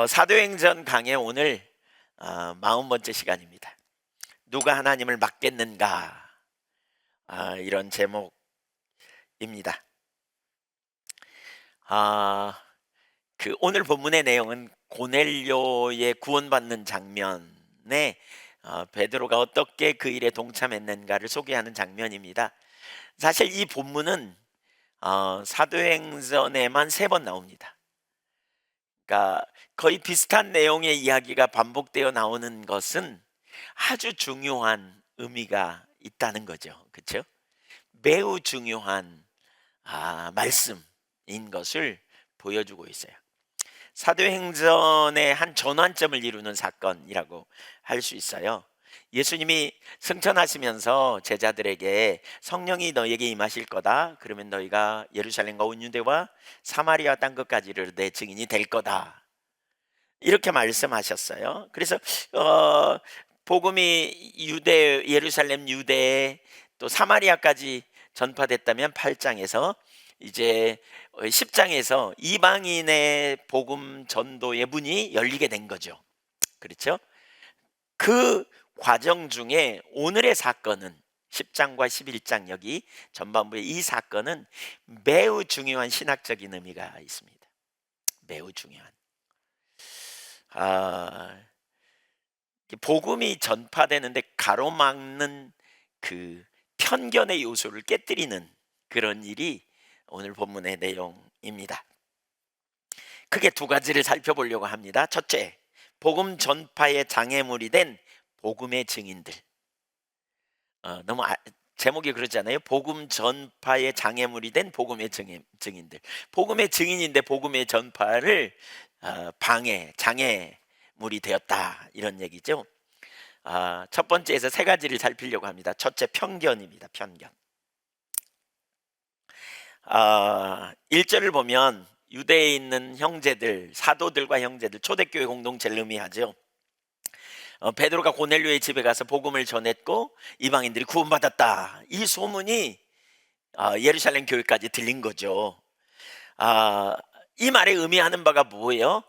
사도행전 강의 오늘 40번째 시간입니다. 누가 하나님을 맡겠는가? 이런 제목입니다. 오늘 본문의 내용은 고넬료의 구원받는 장면에 베드로가 어떻게 그 일에 동참했는가를 소개하는 장면입니다. 사실 이 본문은 사도행전에만 3번 나옵니다. 그러니까 거의 비슷한 내용의 이야기가 반복되어 나오는 것은 아주 중요한 의미가 있다는 거죠. 그렇죠? 매우 중요한 말씀인 것을 보여주고 있어요. 사도행전의 한 전환점을 이루는 사건이라고 할 수 있어요. 예수님이 승천하시면서 제자들에게 성령이 너희에게 임하실 거다. 그러면 너희가 예루살렘과 온 유대와 사마리아 땅끝까지를 내 증인이 될 거다. 이렇게 말씀하셨어요. 그래서 복음이 예루살렘 유대에 또 사마리아까지 전파됐다면 8장에서 이제 10장에서 이방인의 복음 전도의 문이 열리게 된 거죠. 그렇죠? 그 과정 중에 오늘의 사건은 10장과 11장 여기 전반부의 이 사건은 매우 중요한 신학적인 의미가 있습니다. 매우 중요한. 복음이 전파되는데 가로막는 그 편견의 요소를 깨뜨리는 그런 일이 오늘 본문의 내용입니다. 크게 2가지를 살펴보려고 합니다. 첫째, 복음 전파의 장애물이 된 복음의 증인들. 너무 제목이 그렇잖아요. 복음 전파의 장애물이 된 복음의 증인들. 복음의 증인인데 복음의 전파를 장애물이 되었다, 이런 얘기죠. 첫 번째에서 3가지를 살피려고 합니다. 첫째, 편견입니다. 편견. 1절을 보면 유대에 있는 형제들, 사도들과 형제들, 초대교회 공동체를 의미하죠. 베드로가 고넬료의 집에 가서 복음을 전했고 이방인들이 구원받았다, 이 소문이 예루살렘 교회까지 들린 거죠. 이 말에 의미하는 바가 뭐예요?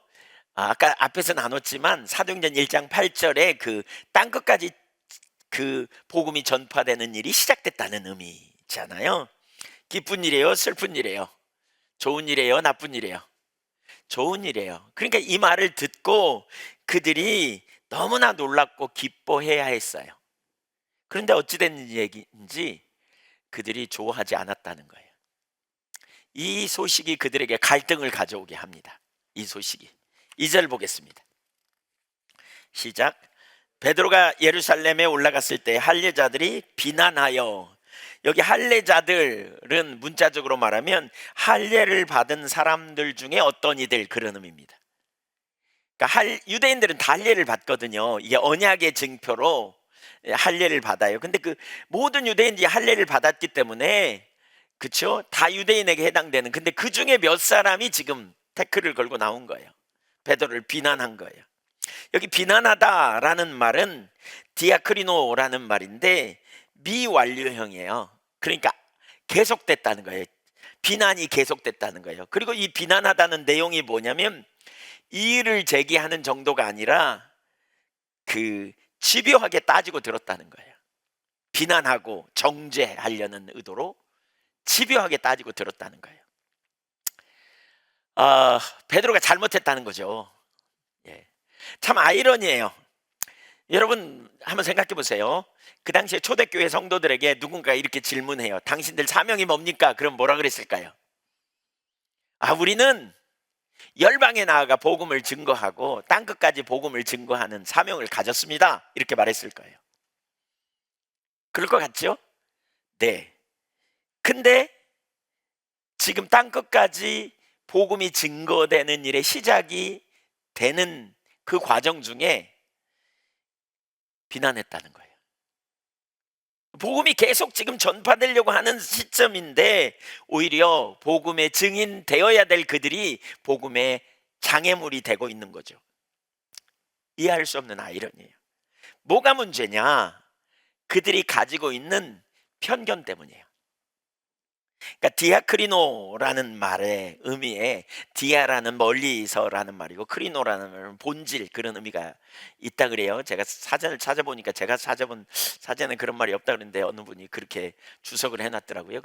아까 앞에서 나눴지만 사도행전 1장 8절에 그 땅끝까지 그 복음이 전파되는 일이 시작됐다는 의미잖아요. 기쁜 일이에요, 슬픈 일이에요? 좋은 일이에요, 나쁜 일이에요? 좋은 일이에요. 그러니까 이 말을 듣고 그들이 너무나 놀랍고 기뻐해야 했어요. 그런데 어찌된 얘기인지 그들이 좋아하지 않았다는 거예요. 이 소식이 그들에게 갈등을 가져오게 합니다. 이 소식이. 2절 보겠습니다. 시작. 베드로가 예루살렘에 올라갔을 때 할례자들이 비난하여, 여기 할례자들은 문자적으로 말하면 할례를 받은 사람들 중에 어떤 이들, 그런 의미입니다. 그러니까 유대인들은 다 할례를 받거든요. 이게 언약의 증표로 할례를 받아요. 근데 그 모든 유대인들이 할례를 받았기 때문에, 그렇죠? 다 유대인에게 해당되는. 근데 그 중에 몇 사람이 지금 태클을 걸고 나온 거예요. 베드로를 비난한 거예요. 여기 비난하다라는 말은 디아크리노라는 말인데 미완료형이에요. 그러니까 계속됐다는 거예요. 비난이 계속됐다는 거예요. 그리고 이 비난하다는 내용이 뭐냐면 이의를 제기하는 정도가 아니라 그 집요하게 따지고 들었다는 거예요. 비난하고 정죄하려는 의도로 집요하게 따지고 들었다는 거예요. 베드로가 잘못했다는 거죠. 예. 참 아이러니해요. 여러분 한번 생각해 보세요. 그 당시에 초대교회 성도들에게 누군가 이렇게 질문해요. 당신들 사명이 뭡니까? 그럼 뭐라 그랬을까요? 우리는 열방에 나아가 복음을 증거하고 땅끝까지 복음을 증거하는 사명을 가졌습니다, 이렇게 말했을 거예요. 그럴 것 같죠? 네. 근데 지금 땅끝까지 복음이 증거되는 일의 시작이 되는 그 과정 중에 비난했다는 거예요. 복음이 계속 지금 전파되려고 하는 시점인데 오히려 복음의 증인 되어야 될 그들이 복음의 장애물이 되고 있는 거죠. 이해할 수 없는 아이러니예요. 뭐가 문제냐? 그들이 가지고 있는 편견 때문이에요. 그러니까 디아크리노라는 말의 의미에 디아라는 멀리서라는 말이고 크리노라는 말은 본질, 그런 의미가 있다 그래요. 제가 사전을 찾아보니까 제가 찾아본 사전에 그런 말이 없다 그랬는데 어느 분이 그렇게 주석을 해놨더라고요.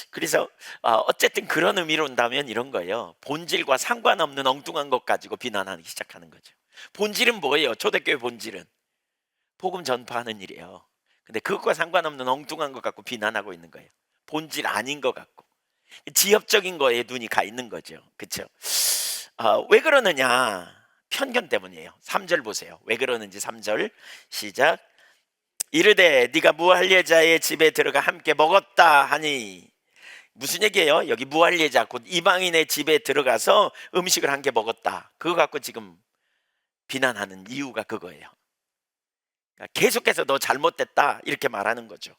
그래서 어쨌든 그런 의미로 온다면 이런 거예요. 본질과 상관없는 엉뚱한 것 가지고 비난하기 시작하는 거죠. 본질은 뭐예요? 초대교회 본질은 복음 전파하는 일이에요. 근데 그것과 상관없는 엉뚱한 것 갖고 비난하고 있는 거예요. 본질 아닌 것 같고 지엽적인 거에 눈이 가 있는 거죠. 그렇죠? 왜 그러느냐? 편견 때문이에요. 3절 보세요. 왜 그러는지 3절 시작. 이르되 네가 무할례자의 집에 들어가 함께 먹었다 하니, 무슨 얘기예요? 여기 무할례자 곧 이방인의 집에 들어가서 음식을 함께 먹었다. 그거 갖고 지금 비난하는 이유가 그거예요. 그러니까 계속해서 너 잘못됐다 이렇게 말하는 거죠.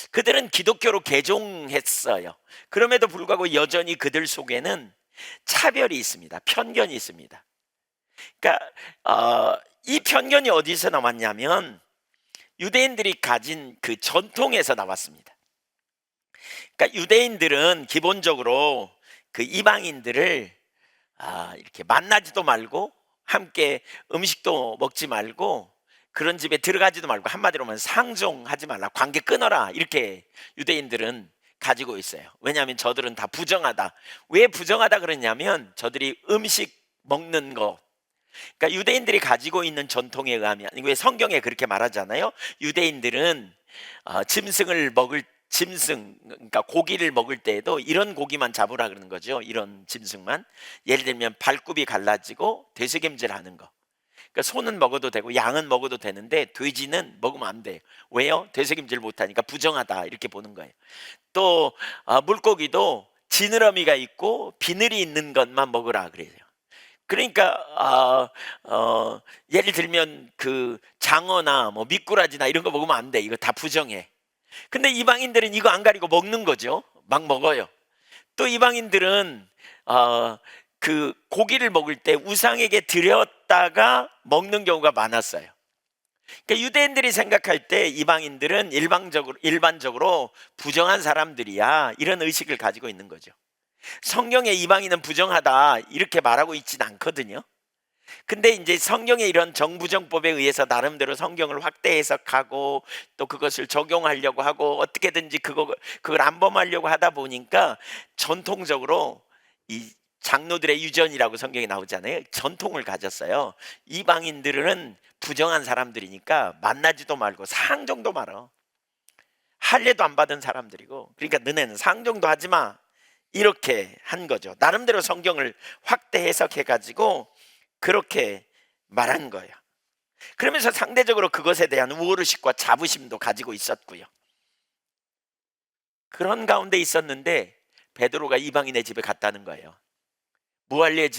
그들은 기독교로 개종했어요. 그럼에도 불구하고 여전히 그들 속에는 차별이 있습니다. 편견이 있습니다. 그러니까 이 편견이 어디서 나왔냐면 유대인들이 가진 그 전통에서 나왔습니다. 그러니까 유대인들은 기본적으로 그 이방인들을 이렇게 만나지도 말고 함께 음식도 먹지 말고 그런 집에 들어가지도 말고, 한마디로 하면 상종하지 말라, 관계 끊어라, 이렇게 유대인들은 가지고 있어요. 왜냐하면 저들은 다 부정하다. 왜 부정하다 그러냐면 저들이 음식 먹는 거, 그러니까 유대인들이 가지고 있는 전통에 의하면, 왜 성경에 그렇게 말하잖아요. 유대인들은 짐승, 그러니까 고기를 먹을 때에도 이런 고기만 잡으라 그러는 거죠. 이런 짐승만. 예를 들면 발굽이 갈라지고 되새김질하는 거. 그러니까 소는 먹어도 되고 양은 먹어도 되는데 돼지는 먹으면 안 돼요. 왜요? 되새김질 못하니까 부정하다, 이렇게 보는 거예요. 또 물고기도 지느러미가 있고 비늘이 있는 것만 먹으라 그래요. 그러니까 예를 들면 그 장어나 뭐 미꾸라지나 이런 거 먹으면 안 돼. 이거 다 부정해. 근데 이방인들은 이거 안 가리고 먹는 거죠. 막 먹어요. 또 이방인들은 그 고기를 먹을 때 우상에게 드렸다가 먹는 경우가 많았어요. 그러니까 유대인들이 생각할 때 이방인들은 일반적으로 부정한 사람들이야, 이런 의식을 가지고 있는 거죠. 성경에 이방인은 부정하다 이렇게 말하고 있진 않거든요. 근데 이제 성경의 이런 정부정법에 의해서 나름대로 성경을 확대 해석하고 또 그것을 적용하려고 하고 어떻게든지 그걸 안 범하려고 하다 보니까 전통적으로 이 장로들의 유전이라고 성경에 나오잖아요. 전통을 가졌어요. 이방인들은 부정한 사람들이니까 만나지도 말고 상종도 말어. 할례도 안 받은 사람들이고, 그러니까 너네는 상종도 하지 마, 이렇게 한 거죠. 나름대로 성경을 확대 해석해 가지고 그렇게 말한 거예요. 그러면서 상대적으로 그것에 대한 우월의식과 자부심도 가지고 있었고요. 그런 가운데 있었는데 베드로가 이방인의 집에 갔다는 거예요. 무할례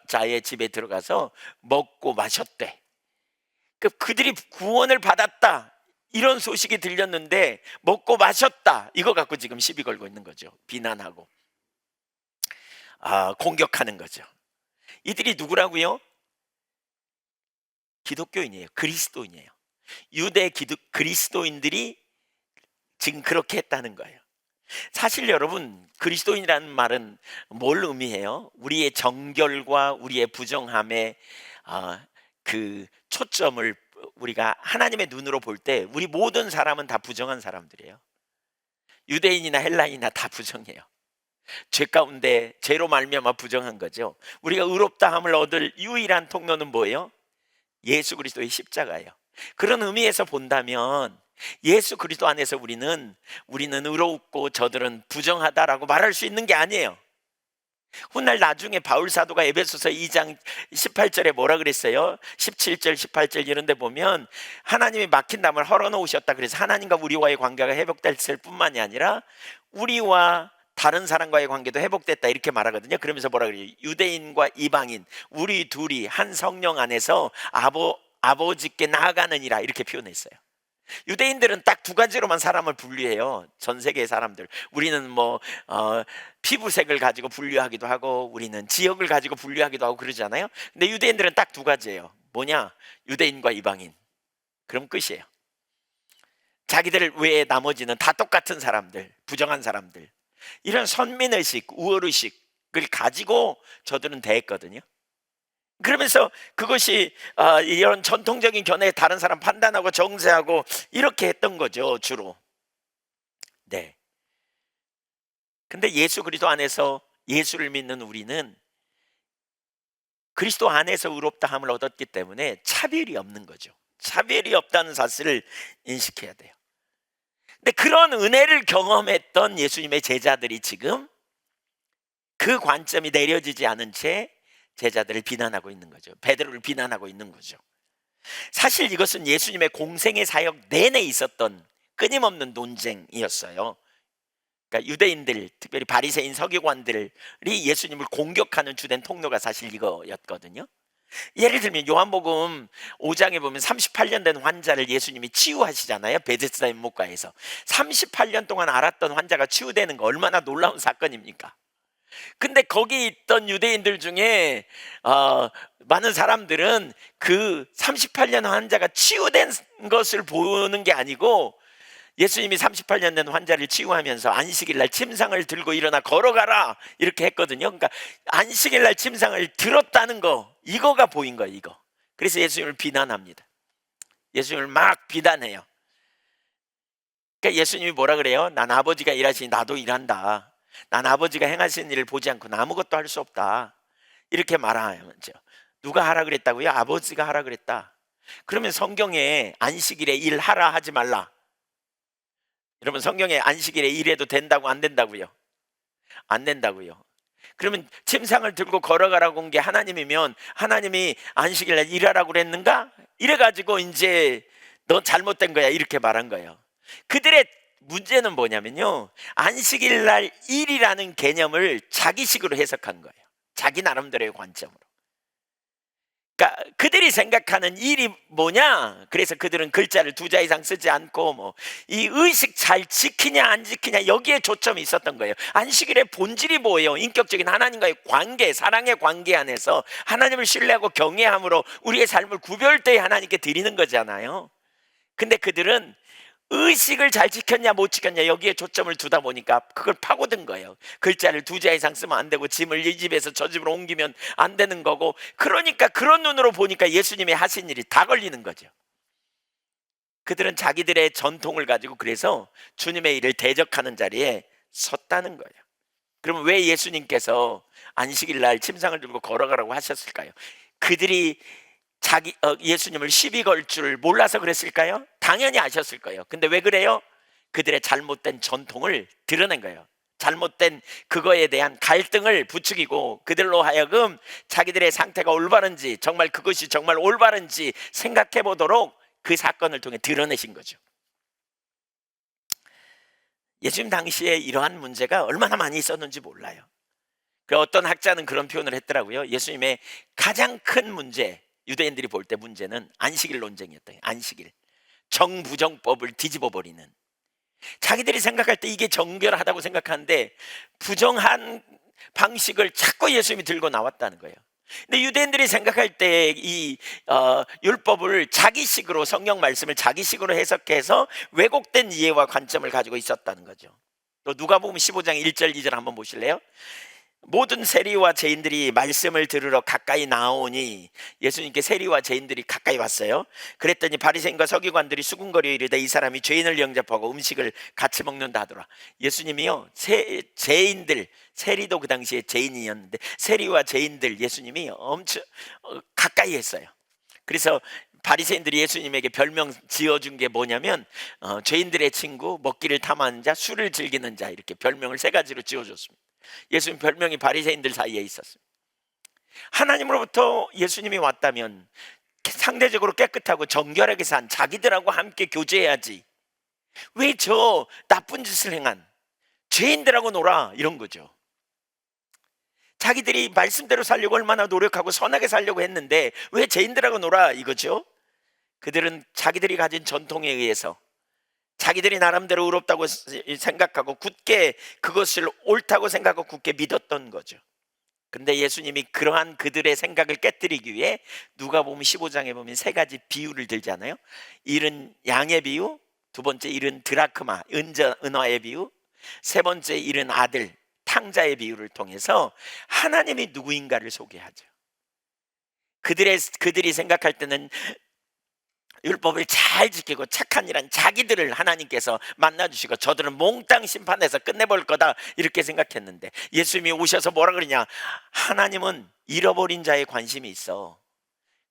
자의 집에 들어가서 먹고 마셨대. 그들이 구원을 받았다 이런 소식이 들렸는데 먹고 마셨다, 이거 갖고 지금 시비 걸고 있는 거죠. 비난하고 공격하는 거죠. 이들이 누구라고요? 기독교인이에요. 그리스도인이에요. 그리스도인들이 지금 그렇게 했다는 거예요. 사실 여러분, 그리스도인이라는 말은 뭘 의미해요? 우리의 정결과 우리의 부정함에 그 초점을 우리가 하나님의 눈으로 볼 때 우리 모든 사람은 다 부정한 사람들이에요. 유대인이나 헬라인이나 다 부정해요. 죄 가운데 죄로 말미암아 부정한 거죠. 우리가 의롭다함을 얻을 유일한 통로는 뭐예요? 예수 그리스도의 십자가예요. 그런 의미에서 본다면 예수 그리스도 안에서 우리는 의롭고 저들은 부정하다라고 말할 수 있는 게 아니에요. 훗날 나중에 바울 사도가 에베소서 2장 18절에 뭐라 그랬어요? 17절 18절 이런 데 보면 하나님이 막힌 담을 헐어놓으셨다. 그래서 하나님과 우리와의 관계가 회복됐을 뿐만이 아니라 우리와 다른 사람과의 관계도 회복됐다, 이렇게 말하거든요. 그러면서 뭐라 그래요? 유대인과 이방인 우리 둘이 한 성령 안에서 아버지께 나아가느니라, 이렇게 표현했어요. 유대인들은 딱 두 가지로만 사람을 분류해요. 전 세계의 사람들. 우리는 피부색을 가지고 분류하기도 하고 우리는 지역을 가지고 분류하기도 하고 그러잖아요. 근데 유대인들은 딱 두 가지예요. 뭐냐? 유대인과 이방인. 그럼 끝이에요. 자기들 외에 나머지는 다 똑같은 사람들, 부정한 사람들. 이런 선민의식, 우월의식을 가지고 저들은 대했거든요. 그러면서 그것이 이런 전통적인 견해에 다른 사람 판단하고 정죄하고 이렇게 했던 거죠, 주로. 네. 근데 예수 그리스도 안에서 예수를 믿는 우리는 그리스도 안에서 의롭다 함을 얻었기 때문에 차별이 없는 거죠. 차별이 없다는 사실을 인식해야 돼요. 근데 그런 은혜를 경험했던 예수님의 제자들이 지금 그 관점이 내려지지 않은 채 제자들을 비난하고 있는 거죠. 베드로를 비난하고 있는 거죠. 사실 이것은 예수님의 공생의 사역 내내 있었던 끊임없는 논쟁이었어요. 그러니까 유대인들, 특별히 바리새인 서기관들이 예수님을 공격하는 주된 통로가 사실 이거였거든요. 예를 들면 요한복음 5장에 보면 38년 된 환자를 예수님이 치유하시잖아요. 베데스다 연못가에서 38년 동안 앓았던 환자가 치유되는 거 얼마나 놀라운 사건입니까? 근데 거기 있던 유대인들 중에 많은 사람들은 그 38년 환자가 치유된 것을 보는 게 아니고 예수님이 38년 된 환자를 치유하면서 안식일 날 침상을 들고 일어나 걸어가라 이렇게 했거든요. 그러니까 안식일 날 침상을 들었다는 거, 이거가 보인 거예요, 이거. 그래서 예수님을 비난합니다. 예수님을 막 비난해요. 그러니까 예수님이 뭐라 그래요? 난 아버지가 일하시니 나도 일한다. 난 아버지가 행하신 일을 보지 않고는 아무것도 할 수 없다. 이렇게 말하면서 누가 하라 그랬다고요? 아버지가 하라 그랬다. 그러면 성경에 안식일에 일하라 하지 말라. 여러분 성경에 안식일에 일해도 된다고 안 된다고요? 안 된다고요. 그러면 침상을 들고 걸어가라고 한 게 하나님이면 하나님이 안식일날 일하라고 그랬는가? 이래가지고 이제 너 잘못된 거야 이렇게 말한 거예요. 그들의 문제는 뭐냐면요, 안식일날 일이라는 개념을 자기식으로 해석한 거예요. 자기 나름대로의 관점으로. 그러니까 그들이 생각하는 일이 뭐냐? 그래서 그들은 글자를 2자 이상 쓰지 않고 뭐 이 의식 잘 지키냐 안 지키냐 여기에 초점이 있었던 거예요. 안식일의 본질이 뭐예요? 인격적인 하나님과의 관계, 사랑의 관계 안에서 하나님을 신뢰하고 경외함으로 우리의 삶을 구별되게 하나님께 드리는 거잖아요. 근데 그들은 의식을 잘 지켰냐 못 지켰냐 여기에 초점을 두다 보니까 그걸 파고든 거예요. 글자를 2자 이상 쓰면 안 되고 짐을 이 집에서 저 집으로 옮기면 안 되는 거고, 그러니까 그런 눈으로 보니까 예수님이 하신 일이 다 걸리는 거죠. 그들은 자기들의 전통을 가지고 그래서 주님의 일을 대적하는 자리에 섰다는 거예요. 그러면 왜 예수님께서 안식일 날 침상을 들고 걸어가라고 하셨을까요? 그들이 예수님을 시비 걸 줄 몰라서 그랬을까요? 당연히 아셨을 거예요. 근데 왜 그래요? 그들의 잘못된 전통을 드러낸 거예요. 잘못된 그거에 대한 갈등을 부추기고 그들로 하여금 자기들의 상태가 올바른지, 정말 그것이 정말 올바른지 생각해 보도록 그 사건을 통해 드러내신 거죠. 예수님 당시에 이러한 문제가 얼마나 많이 있었는지 몰라요. 그 어떤 학자는 그런 표현을 했더라고요. 예수님의 가장 큰 문제, 유대인들이 볼 때 문제는 안식일 논쟁이었다. 안식일, 정부정법을 뒤집어 버리는, 자기들이 생각할 때 이게 정결하다고 생각하는데 부정한 방식을 자꾸 예수님이 들고 나왔다는 거예요. 근데 유대인들이 생각할 때 이 율법을 자기식으로, 성경 말씀을 자기식으로 해석해서 왜곡된 이해와 관점을 가지고 있었다는 거죠. 또 누가복음 15장 1절 2절 한번 보실래요? 모든 세리와 죄인들이 말씀을 들으러 가까이 나오니, 예수님께 세리와 죄인들이 가까이 왔어요. 그랬더니 바리새인과 서기관들이 수군거려 이르되 이 사람이 죄인을 영접하고 음식을 같이 먹는다 하더라. 예수님이요, 죄인들, 세리도 그 당시에 죄인이었는데 세리와 죄인들 예수님이 엄청 가까이 했어요. 그래서 바리새인들이 예수님에게 별명 지어준 게 뭐냐면 죄인들의 친구, 먹기를 탐하는 자, 술을 즐기는 자, 이렇게 별명을 3가지로 지어줬습니다. 예수님 별명이 바리새인들 사이에 있었습니다. 하나님으로부터 예수님이 왔다면 상대적으로 깨끗하고 정결하게 산 자기들하고 함께 교제해야지, 왜 저 나쁜 짓을 행한 죄인들하고 놀아, 이런 거죠. 자기들이 말씀대로 살려고 얼마나 노력하고 선하게 살려고 했는데 왜 죄인들하고 놀아, 이거죠. 그들은 자기들이 가진 전통에 의해서 자기들이 나름대로 의롭다고 생각하고 굳게 그것을 옳다고 생각하고 굳게 믿었던 거죠. 근데 예수님이 그러한 그들의 생각을 깨뜨리기 위해 누가복음 15장에 보면 3가지 비유를 들잖아요. 일은 양의 비유, 2번째 일은 드라크마, 은화의 비유, 세 번째 잃은 아들 탕자의 비유를 통해서 하나님이 누구인가를 소개하죠. 그들이 생각할 때는 율법을 잘 지키고 착한 일한 자기들을 하나님께서 만나주시고 저들은 몽땅 심판해서 끝내볼 거다 이렇게 생각했는데, 예수님이 오셔서 뭐라 그러냐, 하나님은 잃어버린 자에 관심이 있어.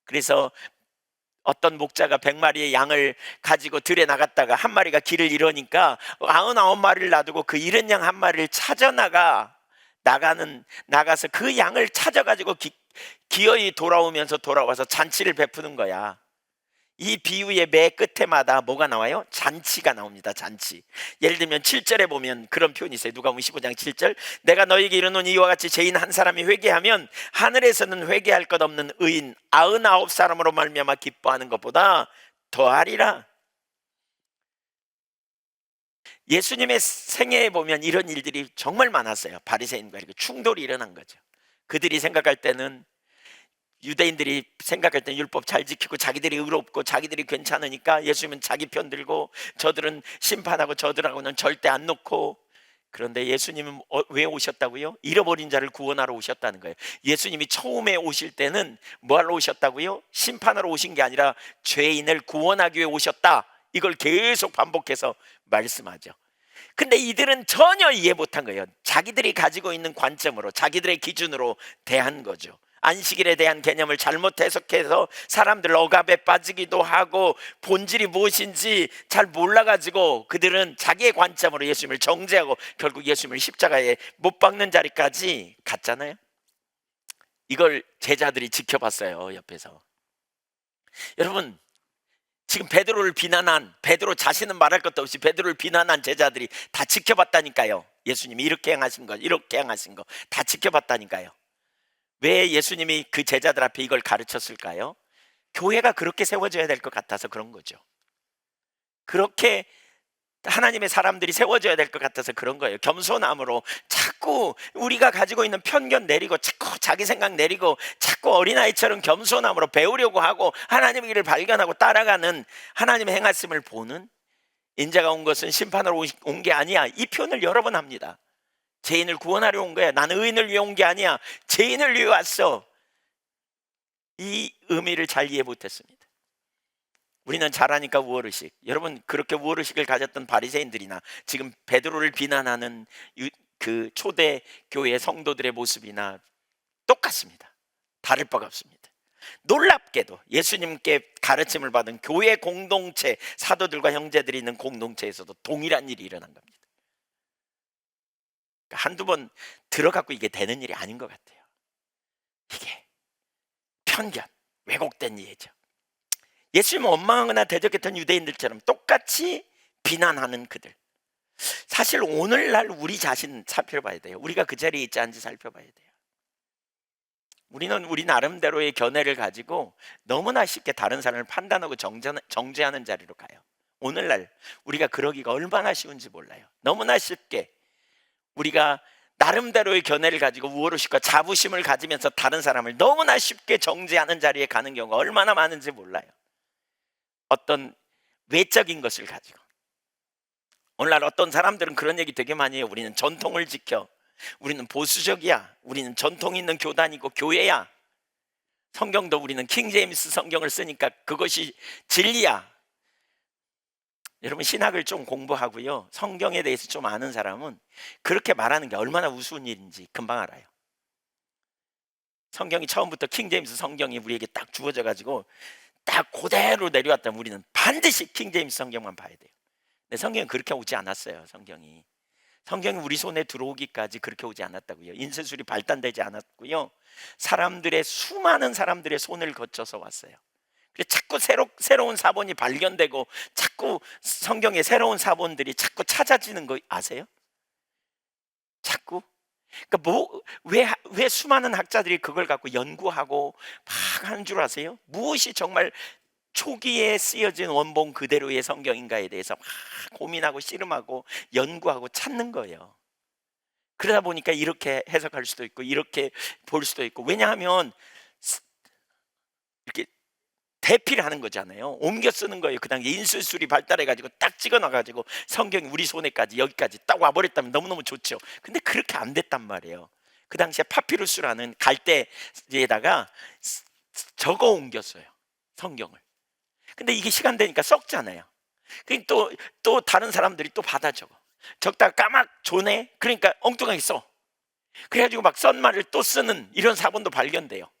그래서 어떤 목자가 100마리의 양을 가지고 들에 나갔다가 한 마리가 길을 잃으니까 99마리를 놔두고 그 잃은 양 한 마리를 찾아 나가서 그 양을 찾아가지고 기어이 돌아와서 잔치를 베푸는 거야. 이 비유의 매 끝에마다 뭐가 나와요? 잔치가 나옵니다. 잔치. 예를 들면 7절에 보면 그런 표현이 있어요. 누가복음 15장 7절, 내가 너에게 이르노니 이와 같이 죄인 한 사람이 회개하면 하늘에서는 회개할 것 없는 의인 99사람으로 말미암아 기뻐하는 것보다 더하리라. 예수님의 생애에 보면 이런 일들이 정말 많았어요. 바리새인과 이렇게 충돌이 일어난 거죠. 그들이 생각할 때는, 유대인들이 생각할 때는 율법 잘 지키고 자기들이 의롭고 자기들이 괜찮으니까 예수님은 자기 편 들고 저들은 심판하고 저들하고는 절대 안 놓고. 그런데 예수님은 왜 오셨다고요? 잃어버린 자를 구원하러 오셨다는 거예요. 예수님이 처음에 오실 때는 뭐하러 오셨다고요? 심판하러 오신 게 아니라 죄인을 구원하기 위해 오셨다. 이걸 계속 반복해서 말씀하죠. 근데 이들은 전혀 이해 못한 거예요. 자기들이 가지고 있는 관점으로, 자기들의 기준으로 대한 거죠. 안식일에 대한 개념을 잘못 해석해서 사람들 억압에 빠지기도 하고 본질이 무엇인지 잘 몰라가지고 그들은 자기의 관점으로 예수님을 정죄하고 결국 예수님을 십자가에 못 박는 자리까지 갔잖아요. 이걸 제자들이 지켜봤어요, 옆에서. 여러분, 지금 베드로 자신은 말할 것도 없이 베드로를 비난한 제자들이 다 지켜봤다니까요. 예수님이 이렇게 행하신 것, 이렇게 행하신 거 다 지켜봤다니까요. 왜 예수님이 그 제자들 앞에 이걸 가르쳤을까요? 교회가 그렇게 세워져야 될 것 같아서 그런 거죠. 그렇게 하나님의 사람들이 세워져야 될 것 같아서 그런 거예요. 겸손함으로 자꾸 우리가 가지고 있는 편견 내리고, 자꾸 자기 생각 내리고, 자꾸 어린아이처럼 겸손함으로 배우려고 하고 하나님의 길을 발견하고 따라가는, 하나님의 행하심을 보는, 인자가 온 것은 심판으로 온 게 아니야, 이 표현을 여러 번 합니다. 죄인을 구원하려 온 거야. 나는 의인을 위해 온 게 아니야, 죄인을 위해 왔어. 이 의미를 잘 이해 못했습니다. 우리는 잘하니까 우월의식. 여러분, 그렇게 우월의식을 가졌던 바리새인들이나 지금 베드로를 비난하는 그 초대 교회 성도들의 모습이나 똑같습니다. 다를 바가 없습니다. 놀랍게도 예수님께 가르침을 받은 교회 공동체, 사도들과 형제들이 있는 공동체에서도 동일한 일이 일어난 겁니다. 한두 번 들어갖고 이게 되는 일이 아닌 것 같아요. 이게 편견, 왜곡된 이해죠. 예수님은 원망하거나 대적했던 유대인들처럼 똑같이 비난하는 그들. 사실 오늘날 우리 자신 살펴봐야 돼요. 우리가 그 자리에 있지 않은지 살펴봐야 돼요. 우리는 우리 나름대로의 견해를 가지고 너무나 쉽게 다른 사람을 판단하고 정죄하는 자리로 가요. 오늘날 우리가 그러기가 얼마나 쉬운지 몰라요. 너무나 쉽게 우리가 나름대로의 견해를 가지고 우월의식과 자부심을 가지면서 다른 사람을 너무나 쉽게 정죄하는 자리에 가는 경우가 얼마나 많은지 몰라요. 어떤 외적인 것을 가지고. 오늘날 어떤 사람들은 그런 얘기 되게 많이 해요. 우리는 전통을 지켜, 우리는 보수적이야, 우리는 전통 있는 교단이고 교회야, 성경도 우리는 킹제임스 성경을 쓰니까 그것이 진리야. 여러분, 신학을 좀 공부하고요, 성경에 대해서 좀 아는 사람은 그렇게 말하는 게 얼마나 우스운 일인지 금방 알아요. 성경이 처음부터 킹제임스 성경이 우리에게 딱 주어져 가지고 딱 그대로 내려왔다면 우리는 반드시 킹제임스 성경만 봐야 돼요. 근데 성경은 그렇게 오지 않았어요. 성경이 우리 손에 들어오기까지 그렇게 오지 않았다고요. 인쇄술이 발달되지 않았고요, 수많은 사람들의 손을 거쳐서 왔어요. 그래서 자꾸 새로운 사본이 발견되고 자꾸 성경의 새로운 사본들이 자꾸 찾아지는 거 아세요? 자꾸. 그러니까 왜 수많은 학자들이 그걸 갖고 연구하고 막 하는 줄 아세요? 무엇이 정말 초기에 쓰여진 원본 그대로의 성경인가에 대해서 막 고민하고 씨름하고 연구하고 찾는 거예요. 그러다 보니까 이렇게 해석할 수도 있고 이렇게 볼 수도 있고. 왜냐하면 이렇게 대피를 하는 거잖아요. 옮겨 쓰는 거예요. 그냥 인술술이 발달해가지고 딱 찍어놔가지고 성경이 우리 손에까지 여기까지 딱 와버렸다면 너무너무 좋죠. 근데 그렇게 안 됐단 말이에요. 그 당시에 파피루스라는 갈대에다가 적어 옮겼어요, 성경을. 근데 이게 시간 되니까 썩잖아요. 또 다른 사람들이 또 받아 적다가 까막 조네, 그러니까 엉뚱하게 써. 그래가지고 막 쓴 말을 또 쓰는 이런 사본도 발견돼요.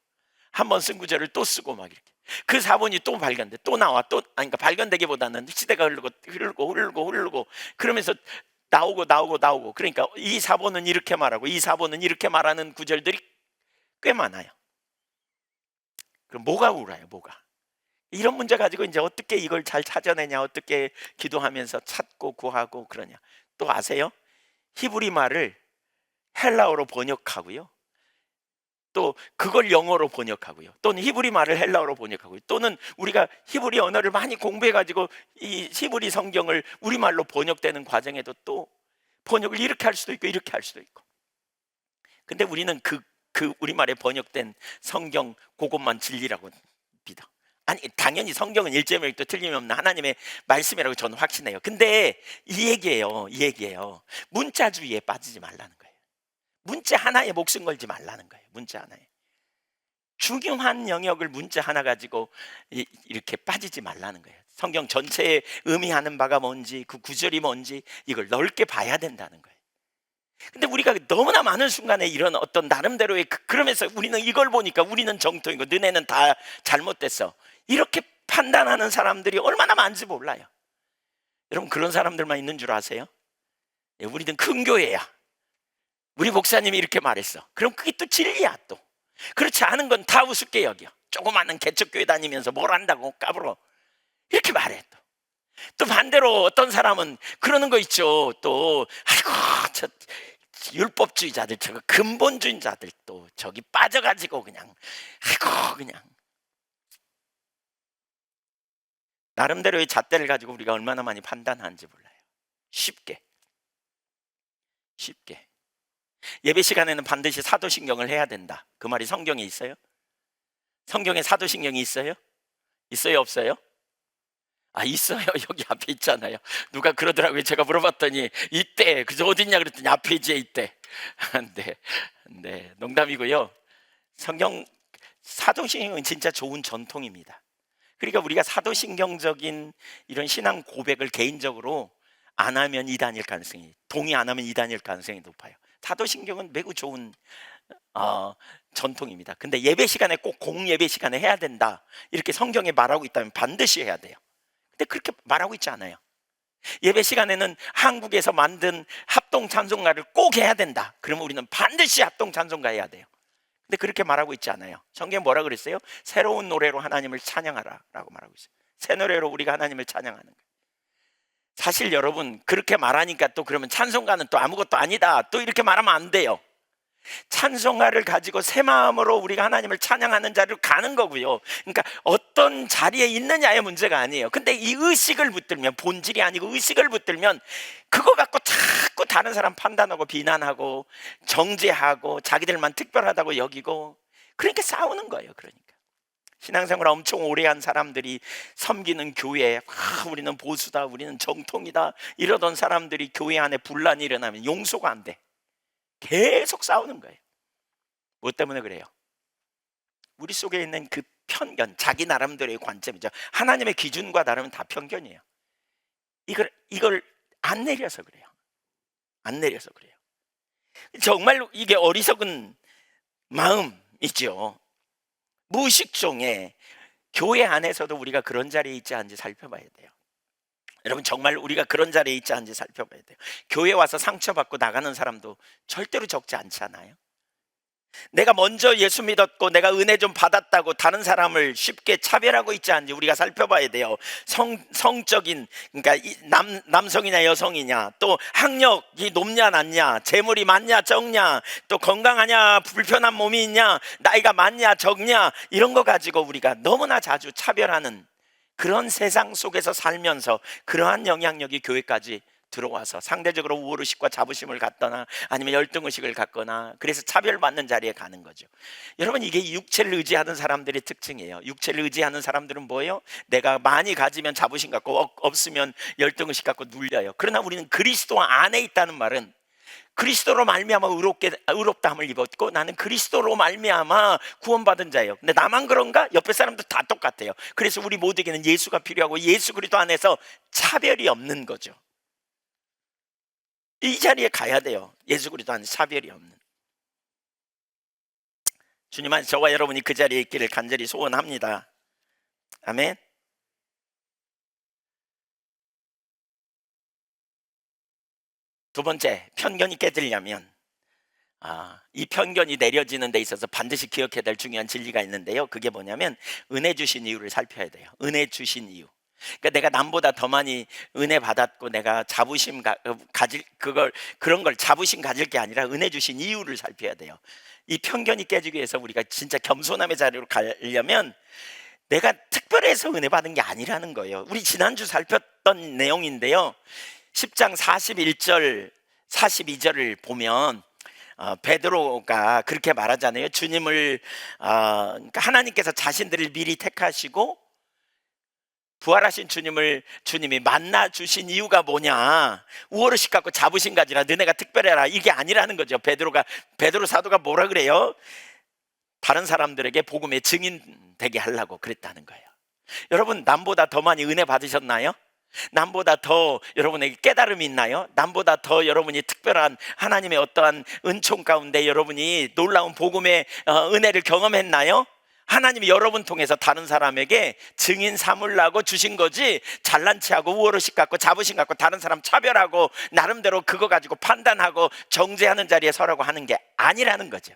한 번 쓴 구절을 또 쓰고 막 이렇게. 그 사본이 또 발견돼, 또 나와, 그러니까 발견되기보다는 시대가 흐르고 그러면서 나오고. 그러니까 이 사본은 이렇게 말하고 이 사본은 이렇게 말하는 구절들이 꽤 많아요. 그럼 뭐가 우울해요? 뭐가? 이런 문제 가지고 이제 어떻게 이걸 잘 찾아내냐, 어떻게 기도하면서 찾고 구하고 그러냐. 또 아세요? 히브리 말을 헬라어로 번역하고요, 또 그걸 영어로 번역하고요, 또는 히브리 말을 헬라어로 번역하고요, 또는 우리가 히브리 언어를 많이 공부해가지고 이 히브리 성경을 우리말로 번역되는 과정에도 또 번역을 이렇게 할 수도 있고 이렇게 할 수도 있고. 근데 우리는 그 우리말에 번역된 성경 그것만 진리라고 믿어. 아니, 당연히 성경은 일제명도 틀림없는 하나님의 말씀이라고 저는 확신해요. 근데 이 얘기예요. 문자주의에 빠지지 말라는 거예요. 문자 하나에 목숨 걸지 말라는 거예요. 문자 하나에. 중요한 영역을 문자 하나 가지고 이렇게 빠지지 말라는 거예요. 성경 전체에 의미하는 바가 뭔지, 그 구절이 뭔지 이걸 넓게 봐야 된다는 거예요. 근데 우리가 너무나 많은 순간에 이런 어떤 나름대로의 그러면서 우리는 이걸 보니까 우리는 정통이고 너네는 다 잘못됐어, 이렇게 판단하는 사람들이 얼마나 많은지 몰라요. 여러분, 그런 사람들만 있는 줄 아세요? 우리는 큰 교회야, 우리 목사님이 이렇게 말했어, 그럼 그게 또 진리야. 또 그렇지 않은 건 다 우습게 여겨. 조그마한 개척교회 다니면서 뭘 안다고 까불어 이렇게 말해. 또 반대로 어떤 사람은 그러는 거 있죠. 또 아이고, 저 율법주의자들, 저거 근본주의자들 또 저기 빠져가지고 그냥 아이고, 그냥 나름대로의 잣대를 가지고 우리가 얼마나 많이 판단하는지 몰라요. 쉽게. 예배 시간에는 반드시 사도신경을 해야 된다, 그 말이 성경에 있어요? 성경에 사도신경이 있어요? 있어요, 없어요? 아, 있어요. 여기 앞에 있잖아요. 누가 그러더라고요. 제가 물어봤더니 있대. 그래서 어딨냐 그랬더니 앞 페이지에 있대. 네, 농담이고요. 성경 사도신경은 진짜 좋은 전통입니다. 그러니까 우리가 사도신경적인 이런 신앙 고백을 개인적으로 안 하면 이단일 가능성이, 동의 안 하면 이단일 가능성이 높아요. 사도신경은 매우 좋은 전통입니다. 근데 예배 시간에 꼭 공예배 시간에 해야 된다, 이렇게 성경에 말하고 있다면 반드시 해야 돼요. 근데 그렇게 말하고 있지 않아요. 예배 시간에는 한국에서 만든 합동 찬송가를 꼭 해야 된다, 그러면 우리는 반드시 합동 찬송가 해야 돼요. 근데 그렇게 말하고 있지 않아요. 성경에 뭐라 그랬어요? 새로운 노래로 하나님을 찬양하라 라고 말하고 있어요. 새 노래로 우리가 하나님을 찬양하는 거예요. 사실 여러분, 그렇게 말하니까 또 그러면 찬송가는 또 아무것도 아니다, 또 이렇게 말하면 안 돼요. 찬송가를 가지고 새 마음으로 우리가 하나님을 찬양하는 자리로 가는 거고요. 그러니까 어떤 자리에 있느냐의 문제가 아니에요. 근데 이 의식을 붙들면, 본질이 아니고 의식을 붙들면 그거 갖고 자꾸 다른 사람 판단하고 비난하고 정죄하고 자기들만 특별하다고 여기고, 그러니까 싸우는 거예요. 그러니까 신앙생활 엄청 오래 한 사람들이 섬기는 교회에 우리는 보수다, 우리는 정통이다 이러던 사람들이 교회 안에 분란이 일어나면 용서가 안 돼. 계속 싸우는 거예요. 뭐 때문에 그래요? 우리 속에 있는 그 편견, 자기 나름대로의 관점이죠. 하나님의 기준과 다르면 다 편견이에요. 이걸 안 내려서 그래요. 안 내려서 그래요. 정말 이게 어리석은 마음이죠. 무의식중에 교회 안에서도 우리가 그런 자리에 있지 않은지 살펴봐야 돼요. 여러분, 정말 우리가 그런 자리에 있지 않은지 살펴봐야 돼요. 교회 와서 상처받고 나가는 사람도 절대로 적지 않잖아요. 내가 먼저 예수 믿었고 내가 은혜 좀 받았다고 다른 사람을 쉽게 차별하고 있지 않은지 우리가 살펴봐야 돼요. 성적인, 그러니까 남성이냐 여성이냐, 또 학력이 높냐 낮냐, 재물이 많냐 적냐, 또 건강하냐 불편한 몸이 있냐, 나이가 많냐 적냐, 이런 거 가지고 우리가 너무나 자주 차별하는 그런 세상 속에서 살면서 그러한 영향력이 교회까지 들어와서 상대적으로 우월의식과 자부심을 갖거나 아니면 열등의식을 갖거나 그래서 차별받는 자리에 가는 거죠. 여러분, 이게 육체를 의지하는 사람들의 특징이에요. 육체를 의지하는 사람들은 뭐예요? 내가 많이 가지면 자부심 갖고 없으면 열등의식 갖고 눌려요. 그러나 우리는 그리스도 안에 있다는 말은 그리스도로 말미암아 의롭다함을 입었고 나는 그리스도로 말미암아 구원받은 자예요. 근데 나만 그런가? 옆에 사람도 다 똑같아요. 그래서 우리 모두에게는 예수가 필요하고 예수 그리스도 안에서 차별이 없는 거죠. 이 자리에 가야 돼요. 예수 그리스도 안에 차별이 없는. 주님 안에 저와 여러분이 그 자리에 있기를 간절히 소원합니다. 아멘. 두 번째, 편견이 깨지려면 이 편견이 내려지는 데 있어서 반드시 기억해야 될 중요한 진리가 있는데요. 그게 뭐냐면 은혜 주신 이유를 살펴야 돼요. 은혜 주신 이유. 그러니까 내가 남보다 더 많이 은혜 받았고 내가 자부심 가질 그런 걸 자부심 가질 게 아니라 은혜 주신 이유를 살펴야 돼요. 이 편견이 깨지기 위해서 우리가 진짜 겸손함의 자리로 가려면 내가 특별해서 은혜 받은 게 아니라는 거예요. 우리 지난주 살폈던 내용인데요. 10장 41절 42절을 보면 베드로가 그렇게 말하잖아요. 주님을 그러니까 하나님께서 자신들을 미리 택하시고 부활하신 주님이 만나 주신 이유가 뭐냐? 우월의식 갖고 자부심 가지라, 너네가 특별해라, 이게 아니라는 거죠. 베드로 사도가 뭐라 그래요? 다른 사람들에게 복음의 증인 되게 하려고 그랬다는 거예요. 여러분, 남보다 더 많이 은혜 받으셨나요? 남보다 더 여러분에게 깨달음이 있나요? 남보다 더 여러분이 특별한 하나님의 어떠한 은총 가운데 여러분이 놀라운 복음의 은혜를 경험했나요? 하나님이 여러분 통해서 다른 사람에게 증인 삼으려고 주신 거지, 잘난 체하고 우월의식 갖고 자부심 갖고 다른 사람 차별하고 나름대로 그거 가지고 판단하고 정죄하는 자리에 서라고 하는 게 아니라는 거죠.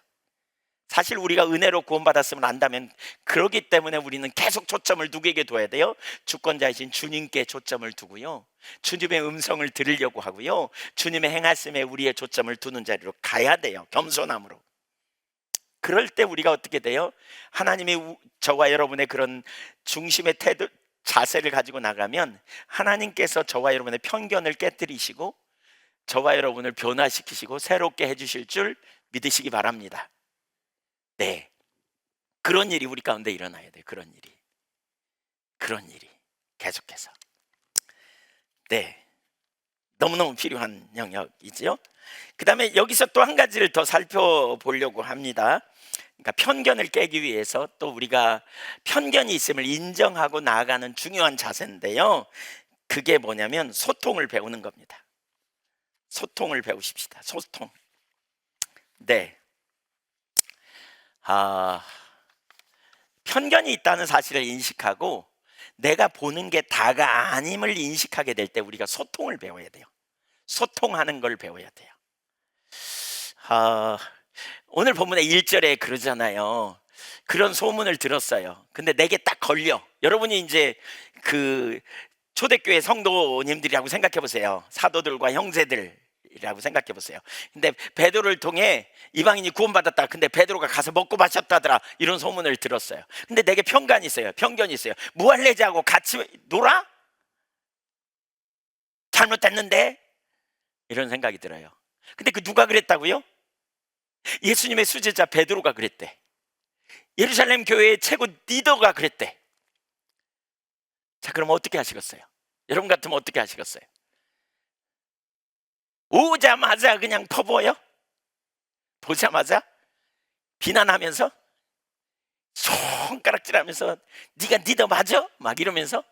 사실 우리가 은혜로 구원받았으면 안다면, 그러기 때문에 우리는 계속 초점을 누구에게 둬야 돼요? 주권자이신 주님께 초점을 두고요, 주님의 음성을 들으려고 하고요, 주님의 행하심에 우리의 초점을 두는 자리로 가야 돼요. 겸손함으로. 그럴 때 우리가 어떻게 돼요? 하나님이 저와 여러분의 그런 중심의 태도, 자세를 가지고 나가면 하나님께서 저와 여러분의 편견을 깨뜨리시고 저와 여러분을 변화시키시고 새롭게 해주실 줄 믿으시기 바랍니다. 네, 그런 일이 우리 가운데 일어나야 돼요. 그런 일이 계속해서. 네, 너무너무 필요한 영역이지요. 그 다음에 여기서 또 한 가지를 더 살펴보려고 합니다. 그러니까 편견을 깨기 위해서 또 우리가 편견이 있음을 인정하고 나아가는 중요한 자세인데요, 그게 뭐냐면 소통을 배우는 겁니다. 소통을 배우십시다. 소통. 네, 편견이 있다는 사실을 인식하고 내가 보는 게 다가 아님을 인식하게 될 때 우리가 소통을 배워야 돼요. 소통하는 걸 배워야 돼요. 오늘 본문의 1절에 그러잖아요. 그런 소문을 들었어요. 근데 내게 딱 걸려. 여러분이 이제 그 초대교회 성도님들이라고 생각해 보세요. 사도들과 형제들이라고 생각해 보세요. 근데 베드로를 통해 이방인이 구원받았다. 근데 베드로가 가서 먹고 마셨다더라. 이런 소문을 들었어요. 근데 내게 편견이 있어요. 무할례자하고 같이 놀아? 잘못됐는데? 이런 생각이 들어요. 근데 그 누가 그랬다고요? 예수님의 수제자 베드로가 그랬대. 예루살렘 교회의 최고 리더가 그랬대. 자, 그럼 어떻게 하시겠어요? 여러분 같으면 어떻게 하시겠어요? 오자마자 그냥 퍼부어요? 보자마자 비난하면서 손가락질하면서 네가 리더 맞아? 막 이러면서.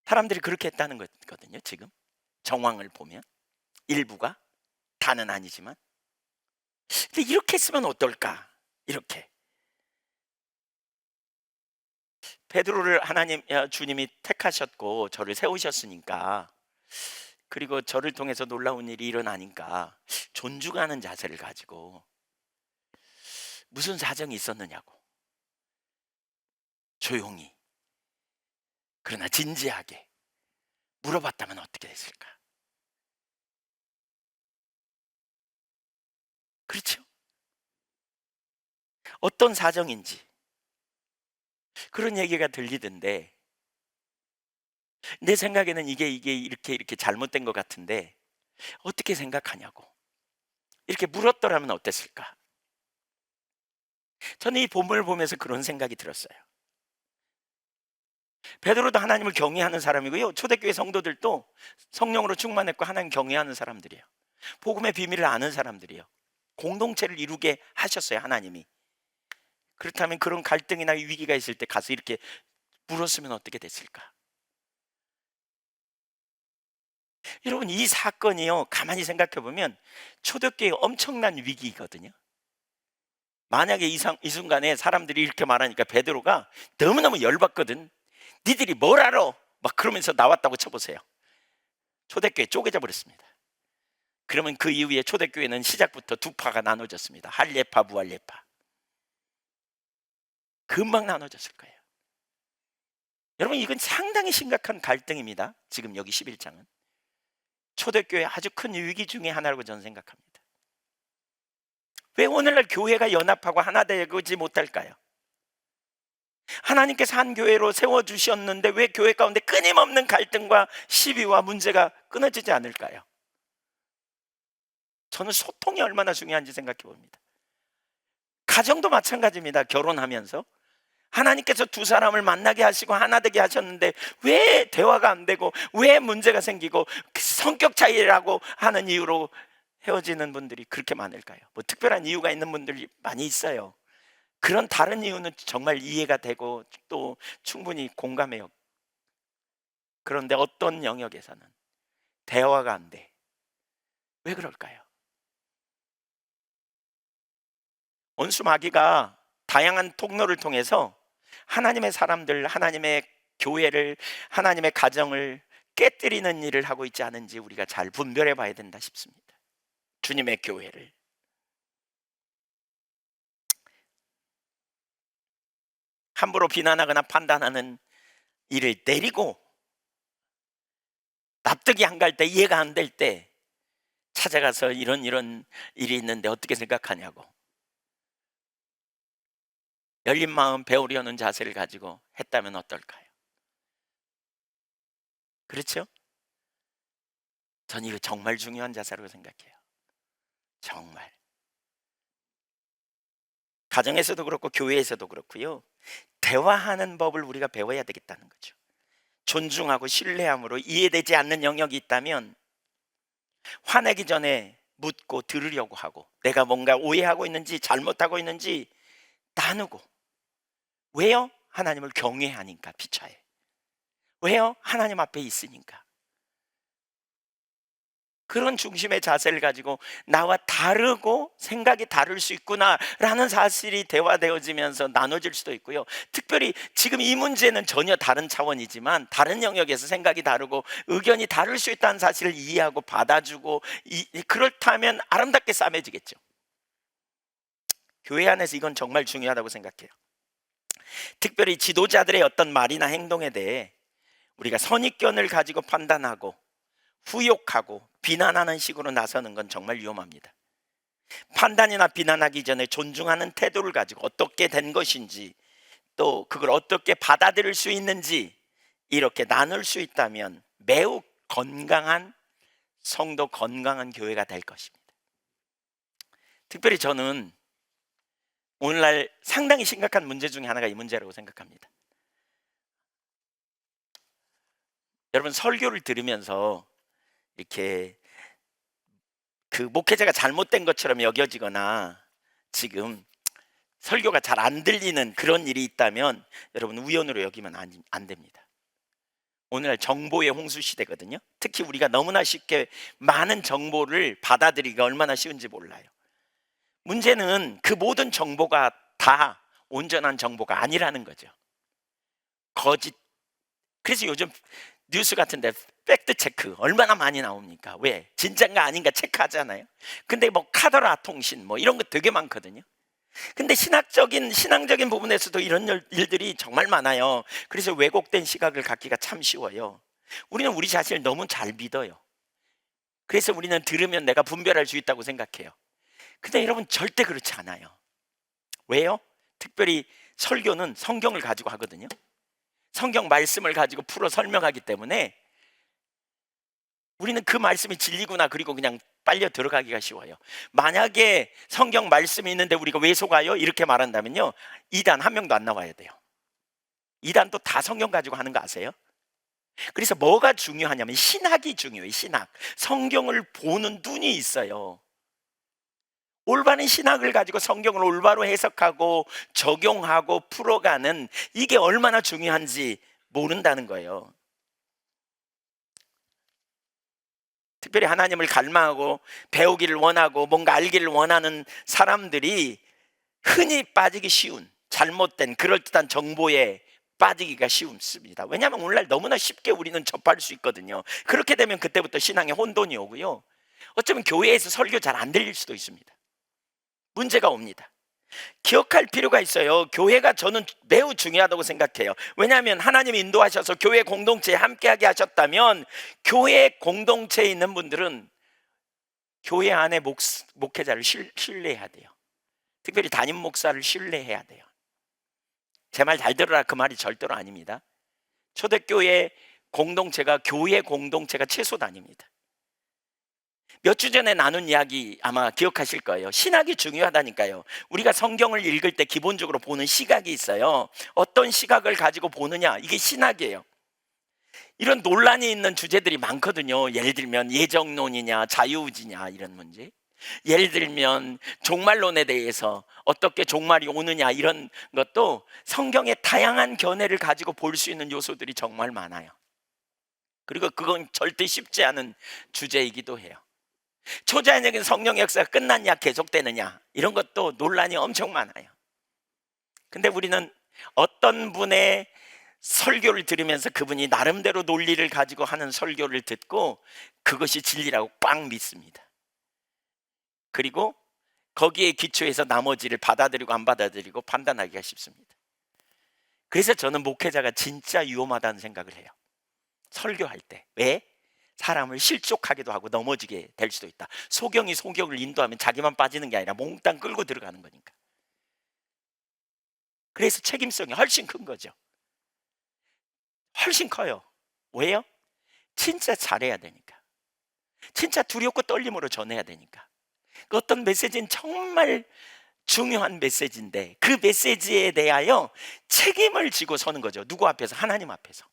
사람들이 그렇게 했다는 거거든요. 지금 정황을 보면 일부가, 다는 아니지만. 근데 이렇게 했으면 어떨까? 이렇게 베드로를 주님이 택하셨고 저를 세우셨으니까, 그리고 저를 통해서 놀라운 일이 일어나니까 존중하는 자세를 가지고 무슨 사정이 있었느냐고 조용히, 그러나 진지하게 물어봤다면 어떻게 됐을까? 그렇죠? 어떤 사정인지 그런 얘기가 들리던데 내 생각에는 이게 이렇게 잘못된 것 같은데 어떻게 생각하냐고 이렇게 물었더라면 어땠을까? 저는 이 본문을 보면서 그런 생각이 들었어요. 베드로도 하나님을 경외하는 사람이고요. 초대교회 성도들도 성령으로 충만했고 하나님 경외하는 사람들이에요. 복음의 비밀을 아는 사람들이에요. 공동체를 이루게 하셨어요, 하나님이. 그렇다면 그런 갈등이나 위기가 있을 때 가서 이렇게 물었으면 어떻게 됐을까? 여러분, 이 사건이요, 가만히 생각해 보면 초대교회 엄청난 위기거든요. 만약에 이 순간에 사람들이 이렇게 말하니까 베드로가 너무너무 열받거든. 니들이 뭘 알아? 막 그러면서 나왔다고 쳐보세요. 초대교회 쪼개져 버렸습니다. 그러면 그 이후에 초대교회는 시작부터 두 파가 나눠졌습니다. 할례파, 무할례파. 금방 나눠졌을 거예요. 여러분, 이건 상당히 심각한 갈등입니다. 지금 여기 11장은 초대교회 아주 큰 위기 중에 하나라고 저는 생각합니다. 왜 오늘날 교회가 연합하고 하나 되지 못할까요? 하나님께서 한 교회로 세워주셨는데 왜 교회 가운데 끊임없는 갈등과 시비와 문제가 끊어지지 않을까요? 저는 소통이 얼마나 중요한지 생각해 봅니다. 가정도 마찬가지입니다. 결혼하면서 하나님께서 두 사람을 만나게 하시고 하나 되게 하셨는데 왜 대화가 안 되고 왜 문제가 생기고 성격 차이라고 하는 이유로 헤어지는 분들이 그렇게 많을까요? 뭐 특별한 이유가 있는 분들이 많이 있어요. 그런 다른 이유는 정말 이해가 되고 또 충분히 공감해요. 그런데 어떤 영역에서는 대화가 안 돼. 왜 그럴까요? 원수 마귀가 다양한 통로를 통해서 하나님의 사람들, 하나님의 교회를, 하나님의 가정을 깨뜨리는 일을 하고 있지 않은지 우리가 잘 분별해 봐야 된다 싶습니다. 주님의 교회를. 함부로 비난하거나 판단하는 일을 내리고 납득이 안 갈 때, 이해가 안 될 때 찾아가서 이런 일이 있는데 어떻게 생각하냐고 열린 마음 배우려는 자세를 가지고 했다면 어떨까요? 그렇죠? 전 이거 정말 중요한 자세라고 생각해요. 정말. 가정에서도 그렇고 교회에서도 그렇고요. 대화하는 법을 우리가 배워야 되겠다는 거죠. 존중하고 신뢰함으로 이해되지 않는 영역이 있다면 화내기 전에 묻고 들으려고 하고 내가 뭔가 오해하고 있는지 잘못하고 있는지 나누고. 왜요? 하나님을 경외하니까. 피차에. 왜요? 하나님 앞에 있으니까. 그런 중심의 자세를 가지고 나와 다르고 생각이 다를 수 있구나라는 사실이 대화되어지면서 나눠질 수도 있고요. 특별히 지금 이 문제는 전혀 다른 차원이지만 다른 영역에서 생각이 다르고 의견이 다를 수 있다는 사실을 이해하고 받아주고 그렇다면 아름답게 싸매지겠죠. 교회 안에서 이건 정말 중요하다고 생각해요. 특별히 지도자들의 어떤 말이나 행동에 대해 우리가 선입견을 가지고 판단하고 후욕하고 비난하는 식으로 나서는 건 정말 위험합니다. 판단이나 비난하기 전에 존중하는 태도를 가지고 어떻게 된 것인지 또 그걸 어떻게 받아들일 수 있는지 이렇게 나눌 수 있다면 매우 건강한 성도, 건강한 교회가 될 것입니다. 특별히 저는 오늘날 상당히 심각한 문제 중에 하나가 이 문제라고 생각합니다. 여러분, 설교를 들으면서 이렇게 그 목회자가 잘못된 것처럼 여겨지거나 지금 설교가 잘 안 들리는 그런 일이 있다면 여러분 우연으로 여기면 안 됩니다. 오늘날 정보의 홍수 시대거든요. 특히 우리가 너무나 쉽게 많은 정보를 받아들이기가 얼마나 쉬운지 몰라요. 문제는 그 모든 정보가 다 온전한 정보가 아니라는 거죠. 거짓. 그래서 요즘 뉴스 같은데 팩트 체크 얼마나 많이 나옵니까? 왜? 진짜인가 아닌가 체크하잖아요. 근데 뭐 카더라 통신 뭐 이런 거 되게 많거든요. 근데 신앙적인 부분에서도 이런 일들이 정말 많아요. 그래서 왜곡된 시각을 갖기가 참 쉬워요. 우리는 우리 자신을 너무 잘 믿어요. 그래서 우리는 들으면 내가 분별할 수 있다고 생각해요. 근데 여러분 절대 그렇지 않아요. 왜요? 특별히 설교는 성경을 가지고 하거든요. 성경 말씀을 가지고 풀어 설명하기 때문에 우리는 그 말씀이 진리구나 그리고 그냥 빨려 들어가기가 쉬워요. 만약에 성경 말씀이 있는데 우리가 왜 속아요? 이렇게 말한다면요, 이단 한 명도 안 나와야 돼요. 이단도 다 성경 가지고 하는 거 아세요? 그래서 뭐가 중요하냐면 신학이 중요해요. 신학, 성경을 보는 눈이 있어요. 올바른 신학을 가지고 성경을 올바로 해석하고 적용하고 풀어가는, 이게 얼마나 중요한지 모른다는 거예요. 특별히 하나님을 갈망하고 배우기를 원하고 뭔가 알기를 원하는 사람들이 흔히 빠지기 쉬운 잘못된 그럴듯한 정보에 빠지기가 쉽습니다. 왜냐하면 오늘날 너무나 쉽게 우리는 접할 수 있거든요. 그렇게 되면 그때부터 신앙에 혼돈이 오고요, 어쩌면 교회에서 설교 잘 안 들릴 수도 있습니다. 문제가 옵니다. 기억할 필요가 있어요. 교회가 저는 매우 중요하다고 생각해요. 왜냐하면 하나님이 인도하셔서 교회 공동체에 함께하게 하셨다면 교회 공동체에 있는 분들은 교회 안에 목회자를 신뢰해야 돼요. 특별히 담임 목사를 신뢰해야 돼요. 제 말 잘 들어라 그 말이 절대로 아닙니다. 초대교회 공동체가 교회 공동체가 최소단입니다. 몇 주 전에 나눈 이야기 아마 기억하실 거예요. 신학이 중요하다니까요. 우리가 성경을 읽을 때 기본적으로 보는 시각이 있어요. 어떤 시각을 가지고 보느냐, 이게 신학이에요. 이런 논란이 있는 주제들이 많거든요. 예를 들면 예정론이냐 자유의지냐 이런 문제, 예를 들면 종말론에 대해서 어떻게 종말이 오느냐 이런 것도 성경의 다양한 견해를 가지고 볼 수 있는 요소들이 정말 많아요. 그리고 그건 절대 쉽지 않은 주제이기도 해요. 초자연적인 성령 역사가 끝났냐 계속되느냐 이런 것도 논란이 엄청 많아요. 근데 우리는 어떤 분의 설교를 들으면서 그분이 나름대로 논리를 가지고 하는 설교를 듣고 그것이 진리라고 꽉 믿습니다. 그리고 거기에 기초해서 나머지를 받아들이고 안 받아들이고 판단하기가 쉽습니다. 그래서 저는 목회자가 진짜 위험하다는 생각을 해요. 설교할 때. 왜? 사람을 실족하기도 하고 넘어지게 될 수도 있다. 소경이 소경을 인도하면 자기만 빠지는 게 아니라 몽땅 끌고 들어가는 거니까. 그래서 책임성이 훨씬 큰 거죠. 훨씬 커요. 왜요? 진짜 잘해야 되니까. 진짜 두렵고 떨림으로 전해야 되니까. 그 어떤 메시지는 정말 중요한 메시지인데 그 메시지에 대하여 책임을 지고 서는 거죠. 누구 앞에서? 하나님 앞에서.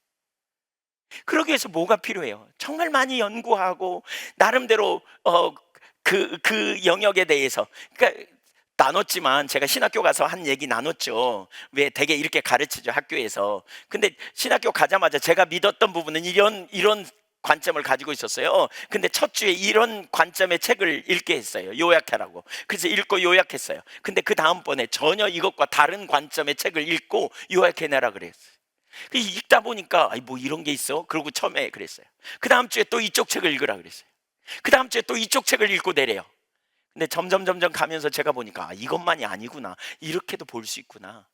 그러기 위해서 뭐가 필요해요? 정말 많이 연구하고 나름대로 그 영역에 대해서, 그러니까 나눴지만 제가 신학교 가서 한 얘기 나눴죠. 왜 되게 이렇게 가르치죠 학교에서. 근데 신학교 가자마자 제가 믿었던 부분은 이런 관점을 가지고 있었어요. 근데 첫 주에 이런 관점의 책을 읽게 했어요. 요약하라고. 그래서 읽고 요약했어요. 근데 그 다음번에 전혀 이것과 다른 관점의 책을 읽고 요약해내라 그랬어요. 읽다 보니까 뭐 이런 게 있어? 그러고 처음에 그랬어요. 그 다음 주에 또 이쪽 책을 읽으라 그랬어요. 그 다음 주에 또 이쪽 책을 읽고 내려요. 근데 점점 가면서 제가 보니까 이것만이 아니구나, 이렇게도 볼 수 있구나,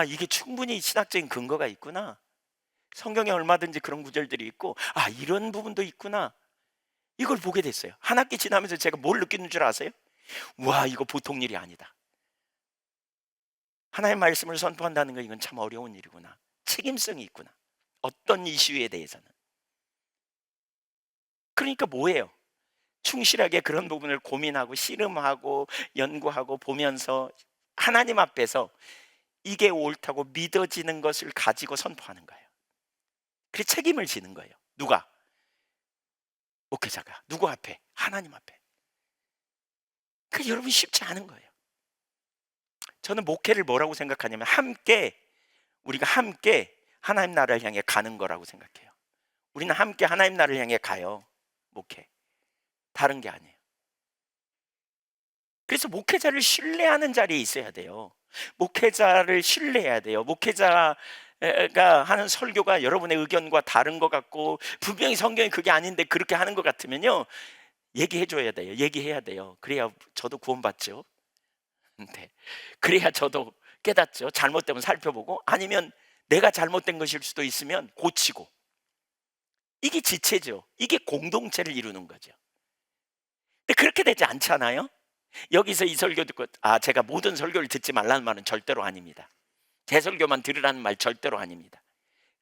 이게 충분히 신학적인 근거가 있구나, 성경에 얼마든지 그런 구절들이 있고 이런 부분도 있구나, 이걸 보게 됐어요. 한 학기 지나면서 제가 뭘 느끼는 줄 아세요? 와, 이거 보통 일이 아니다. 하나님의 말씀을 선포한다는 건 이건 참 어려운 일이구나, 책임성이 있구나, 어떤 이슈에 대해서는. 그러니까 뭐예요? 충실하게 그런 부분을 고민하고 씨름하고 연구하고 보면서 하나님 앞에서 이게 옳다고 믿어지는 것을 가지고 선포하는 거예요. 그래서 책임을 지는 거예요. 누가? 목회자가. 누구 앞에? 하나님 앞에. 여러분 쉽지 않은 거예요. 저는 목회를 뭐라고 생각하냐면 우리가 함께 하나님 나라를 향해 가는 거라고 생각해요. 우리는 함께 하나님 나라를 향해 가요. 목회. 다른 게 아니에요. 그래서 목회자를 신뢰하는 자리에 있어야 돼요. 목회자를 신뢰해야 돼요. 목회자가 하는 설교가 여러분의 의견과 다른 것 같고 분명히 성경이 그게 아닌데 그렇게 하는 것 같으면요, 얘기해줘야 돼요. 얘기해야 돼요. 그래야 저도 구원받죠. 네. 그래야 저도 깨닫죠. 잘못되면 살펴보고, 아니면 내가 잘못된 것일 수도 있으면 고치고. 이게 지체죠. 이게 공동체를 이루는 거죠. 근데 그렇게 되지 않잖아요. 여기서 이 설교 듣고 제가 모든 설교를 듣지 말라는 말은 절대로 아닙니다. 제 설교만 들으라는 말 절대로 아닙니다.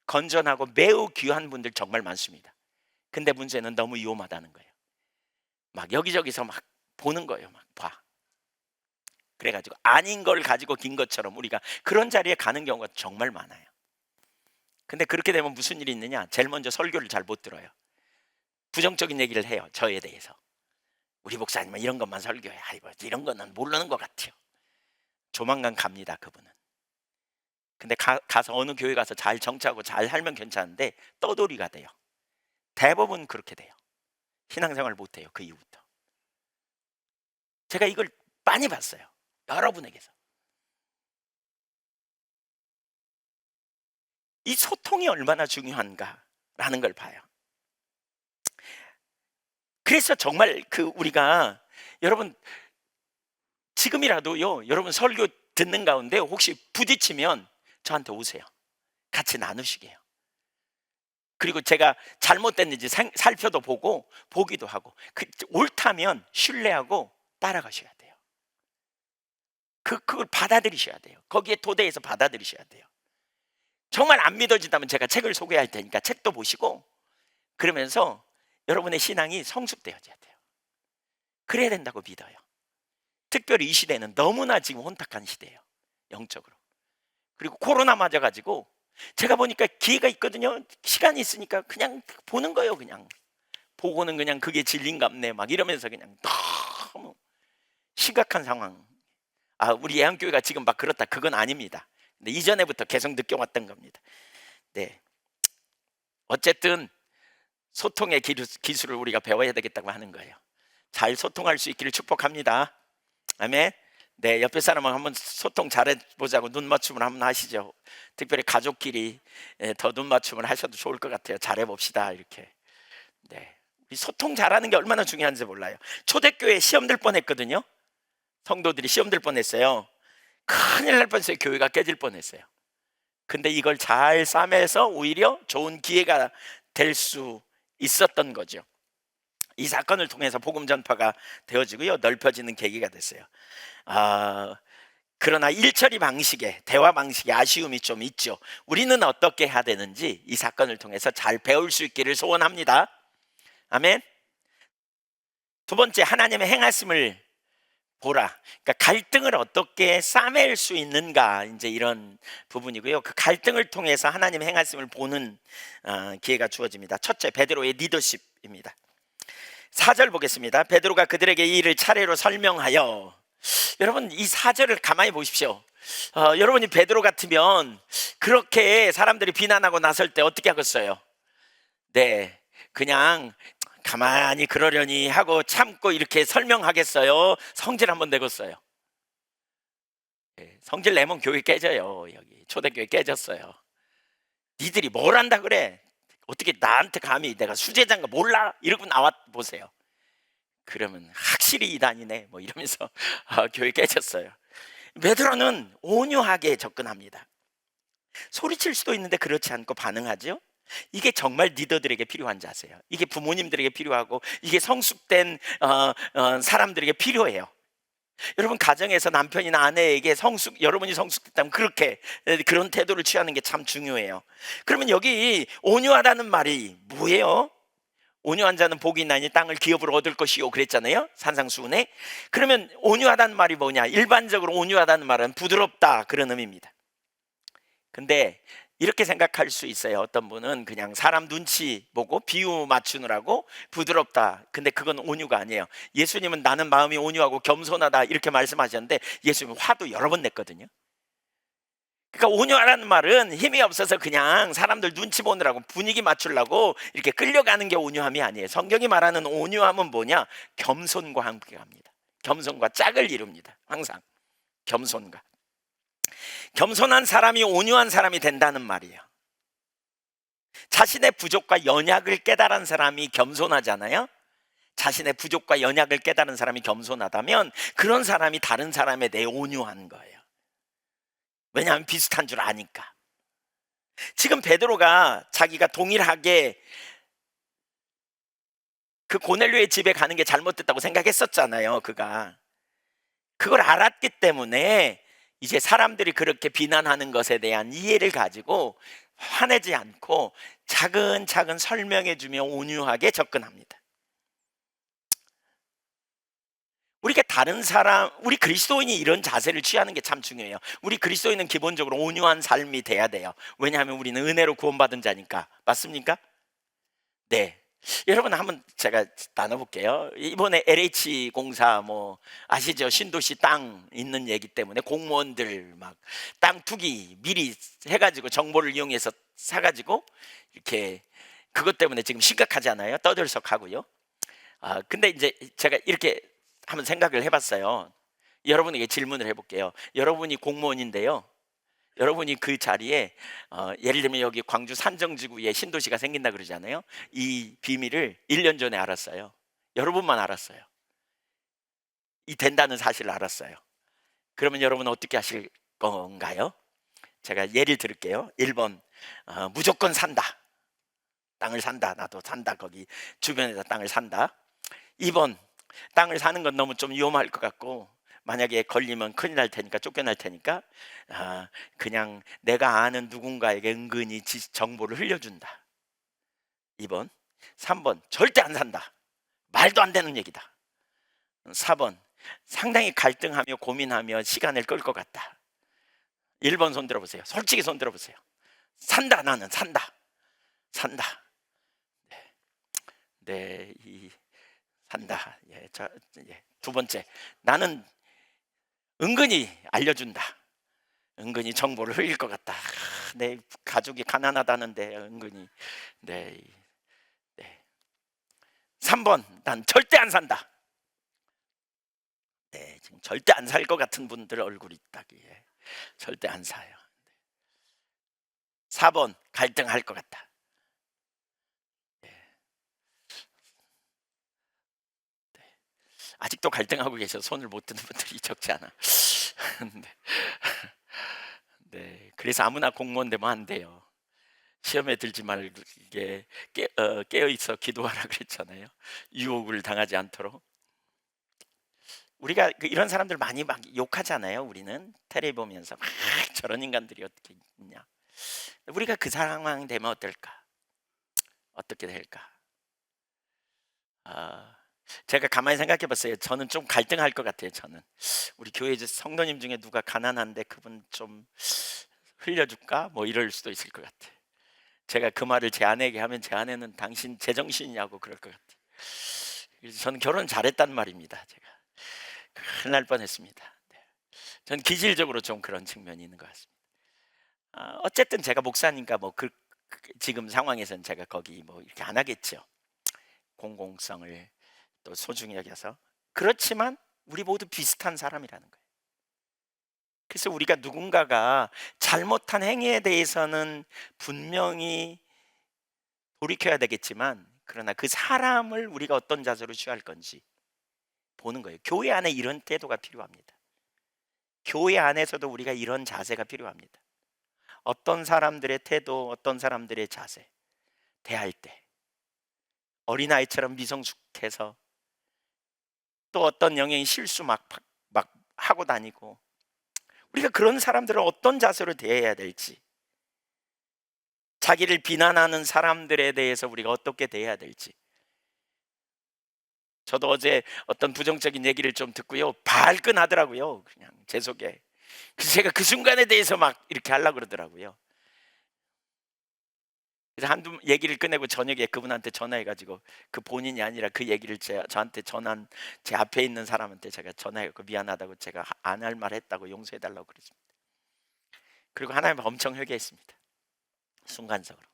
건전하고 매우 귀한 분들 정말 많습니다. 근데 문제는 너무 위험하다는 거예요. 막 여기저기서 막 보는 거예요. 막 봐. 그래가지고 아닌 걸 가지고 긴 것처럼 우리가 그런 자리에 가는 경우가 정말 많아요. 근데 그렇게 되면 무슨 일이 있느냐? 제일 먼저 설교를 잘 못 들어요. 부정적인 얘기를 해요. 저에 대해서. 우리 목사님은 이런 것만 설교해. 아이고 이런 거는 모르는 것 같아요. 조만간 갑니다, 그분은. 근데 가서 어느 교회 가서 잘 정착하고 잘 살면 괜찮은데 떠돌이가 돼요. 대부분 그렇게 돼요. 신앙생활 못 해요, 그 이후부터. 제가 이걸 많이 봤어요, 여러분에게서. 이 소통이 얼마나 중요한가라는 걸 봐요. 그래서 정말 우리가 여러분 지금이라도요, 여러분 설교 듣는 가운데 혹시 부딪히면 저한테 오세요. 같이 나누시게요. 그리고 제가 잘못됐는지 살펴도 보고 보기도 하고 옳다면 신뢰하고 따라가셔야 돼요. 그걸 받아들이셔야 돼요. 거기에 토대에서 받아들이셔야 돼요. 정말 안 믿어진다면 제가 책을 소개할 테니까 책도 보시고 그러면서 여러분의 신앙이 성숙되어져야 돼요. 그래야 된다고 믿어요. 특별히 이 시대는 너무나 지금 혼탁한 시대예요, 영적으로. 그리고 코로나 맞아가지고 제가 보니까 기회가 있거든요. 시간이 있으니까 그냥 보는 거예요. 그냥 보고는 그냥 그게 진리인갑네 막 이러면서 그냥 너무 심각한 상황. 우리 예한교회가 지금 막 그렇다, 그건 아닙니다. 근데 이전에부터 계속 느껴왔던 겁니다. 네, 어쨌든 소통의 기술을 우리가 배워야 되겠다고 하는 거예요. 잘 소통할 수 있기를 축복합니다. 아멘. 네, 옆에 사람하고 한번 소통 잘해보자고 눈 맞춤을 한번 하시죠. 특별히 가족끼리 더 눈 맞춤을 하셔도 좋을 것 같아요. 잘해봅시다, 이렇게. 네, 이 소통 잘하는 게 얼마나 중요한지 몰라요. 초대교회 시험 들 뻔했거든요. 성도들이 시험 들 뻔했어요. 큰일 날 뻔했어요. 교회가 깨질 뻔했어요. 근데 이걸 잘 싸매서 오히려 좋은 기회가 될 수 있었던 거죠. 이 사건을 통해서 복음 전파가 되어지고요, 넓혀지는 계기가 됐어요. 그러나 일처리 방식에, 대화 방식에 아쉬움이 좀 있죠. 우리는 어떻게 해야 되는지 이 사건을 통해서 잘 배울 수 있기를 소원합니다. 아멘. 두 번째, 하나님의 행하심을 보라. 그러니까 갈등을 어떻게 싸맬 수 있는가, 이제 이런 부분이고요. 그 갈등을 통해서 하나님의 행하심을 보는 기회가 주어집니다. 첫째, 베드로의 리더십입니다. 4절 보겠습니다. 베드로가 그들에게 이 일을 차례로 설명하여. 여러분, 이 4절을 가만히 보십시오. 여러분이 베드로 같으면 그렇게 사람들이 비난하고 나설 때 어떻게 하겠어요? 네, 그냥 가만히 그러려니 하고 참고 이렇게 설명하겠어요? 성질 한번 내겠어요? 네, 성질 내면 교회 깨져요. 여기 초대교회 깨졌어요. 니들이 뭘 한다 그래? 어떻게 나한테 감히, 내가 수제자인가 몰라? 이러고 나와 보세요. 그러면 확실히 이단이네 뭐 이러면서 교회 깨졌어요. 베드로는 온유하게 접근합니다. 소리칠 수도 있는데 그렇지 않고 반응하죠. 이게 정말 리더들에게 필요한 자세예요. 이게 부모님들에게 필요하고 이게 성숙된 사람들에게 필요해요. 여러분, 가정에서 남편이나 아내에게 여러분이 성숙됐다면 그렇게 그런 태도를 취하는 게 참 중요해요. 그러면 여기 온유하다는 말이 뭐예요? 온유한 자는 복이 있나니 땅을 기업으로 얻을 것이요 그랬잖아요, 산상수훈에. 그러면 온유하다는 말이 뭐냐? 일반적으로 온유하다는 말은 부드럽다, 그런 의미입니다. 근데 이렇게 생각할 수 있어요. 어떤 분은 그냥 사람 눈치 보고 비유 맞추느라고 부드럽다. 근데 그건 온유가 아니에요. 예수님은 나는 마음이 온유하고 겸손하다 이렇게 말씀하셨는데 예수님은 화도 여러 번 냈거든요. 그러니까 온유하라는 말은 힘이 없어서 그냥 사람들 눈치 보느라고 분위기 맞추려고 이렇게 끌려가는 게 온유함이 아니에요. 성경이 말하는 온유함은 뭐냐? 겸손과 함께 갑니다. 겸손과 짝을 이룹니다. 항상 겸손과. 겸손한 사람이 온유한 사람이 된다는 말이에요. 자신의 부족과 연약을 깨달은 사람이 겸손하잖아요. 자신의 부족과 연약을 깨달은 사람이 겸손하다면 그런 사람이 다른 사람에 대해 온유한 거예요. 왜냐하면 비슷한 줄 아니까. 지금 베드로가 자기가 동일하게 그 고넬료의 집에 가는 게 잘못됐다고 생각했었잖아요. 그걸 알았기 때문에 이제 사람들이 그렇게 비난하는 것에 대한 이해를 가지고 화내지 않고 차근차근 설명해 주며 온유하게 접근합니다. 우리가 다른 사람, 우리 그리스도인이 이런 자세를 취하는 게 참 중요해요. 우리 그리스도인은 기본적으로 온유한 삶이 돼야 돼요. 왜냐하면 우리는 은혜로 구원받은 자니까. 맞습니까? 네. 여러분 한번 제가 나눠볼게요. 이번에 LH 공사 뭐 아시죠? 신도시 땅 있는 얘기 때문에 공무원들 막 땅 투기 미리 해가지고 정보를 이용해서 사가지고 이렇게 그것 때문에 지금 심각하지 않아요? 떠들썩하고요. 근데 이제 제가 이렇게 한번 생각을 해봤어요. 여러분에게 질문을 해볼게요. 여러분이 공무원인데요. 여러분이 그 자리에 예를 들면 여기 광주 산정지구에 신도시가 생긴다 그러잖아요. 이 비밀을 1년 전에 알았어요. 여러분만 알았어요. 이 된다는 사실을 알았어요. 그러면 여러분은 어떻게 하실 건가요? 제가 예를 들을게요. 1번 무조건 산다. 땅을 산다. 나도 산다. 거기 주변에다 땅을 산다. 2번 땅을 사는 건 너무 좀 위험할 것 같고 만약에 걸리면 큰일 날 테니까 쫓겨날 테니까 그냥 내가 아는 누군가에게 은근히 정보를 흘려준다. 2번 3번 절대 안 산다. 말도 안 되는 얘기다. 4번 상당히 갈등하며 고민하며 시간을 끌 것 같다. 1번 손 들어보세요. 솔직히 손 들어보세요. 산다. 나는 산다. 산다. 네, 산다. 예. 두 번째, 나는 은근히 알려준다. 은근히 정보를 흘릴 것 같다. 내 가족이 가난하다는데 은근히. 네, 네. 3번, 난 절대 안 산다. 네, 지금 절대 안 살 것 같은 분들 얼굴이 있다기에 절대 안 사요. 4번, 갈등할 것 같다. 네. 아직도 갈등하고 계셔. 손을 못 드는 분들이 적지 않아. 네. 네, 그래서 아무나 공무원 되면 안 돼요. 시험에 들지 말게 깨어 있어 기도하라 그랬잖아요. 유혹을 당하지 않도록. 우리가 이런 사람들 많이 막 욕하잖아요. 우리는 텔레비 보면서 막 저런 인간들이 어떻게 있냐. 우리가 그 상황 되면 어떨까? 어떻게 될까? 아, 제가 가만히 생각해 봤어요. 저는 좀 갈등할 것 같아요. 저는 우리 교회 성도님 중에 누가 가난한데 그분 좀 흘려줄까? 뭐 이럴 수도 있을 것 같아. 제가 그 말을 제 아내에게 하면 제 아내는 당신 제정신이냐고 그럴 것 같아요. 그래서 저는 결혼 잘했단 말입니다. 제가 큰일 날 뻔했습니다. 네. 전 기질적으로 좀 그런 측면이 있는 것 같습니다. 어쨌든 제가 목사니까 뭐 지금 상황에서는 제가 거기 뭐 이렇게 안 하겠죠. 공공성을 또 소중히 여겨서. 그렇지만 우리 모두 비슷한 사람이라는 거예요. 그래서 우리가 누군가가 잘못한 행위에 대해서는 분명히 돌이켜야 되겠지만 그러나 그 사람을 우리가 어떤 자세로 취할 건지 보는 거예요. 교회 안에 이런 태도가 필요합니다. 교회 안에서도 우리가 이런 자세가 필요합니다. 어떤 사람들의 태도, 어떤 사람들의 자세, 대할 때 어린아이처럼 미성숙해서 또 어떤 영향이 실수 막 하고 다니고 우리가 그런 사람들을 어떤 자세로 대해야 될지, 자기를 비난하는 사람들에 대해서 우리가 어떻게 대해야 될지. 저도 어제 어떤 부정적인 얘기를 좀 듣고요, 발끈하더라고요. 그냥 제 속에. 그래서 제가 그 순간에 대해서 막 이렇게 하려고 그러더라고요. 그래서 한두 얘기를 끝내고 저녁에 그분한테 전화해가지고 그 본인이 아니라 그 얘기를 저한테 전한 제 앞에 있는 사람한테 제가 전화해서 미안하다고, 제가 안 할 말 했다고 용서해달라고 그랬습니다. 그리고 하나님 엄청 회개했습니다. 순간적으로.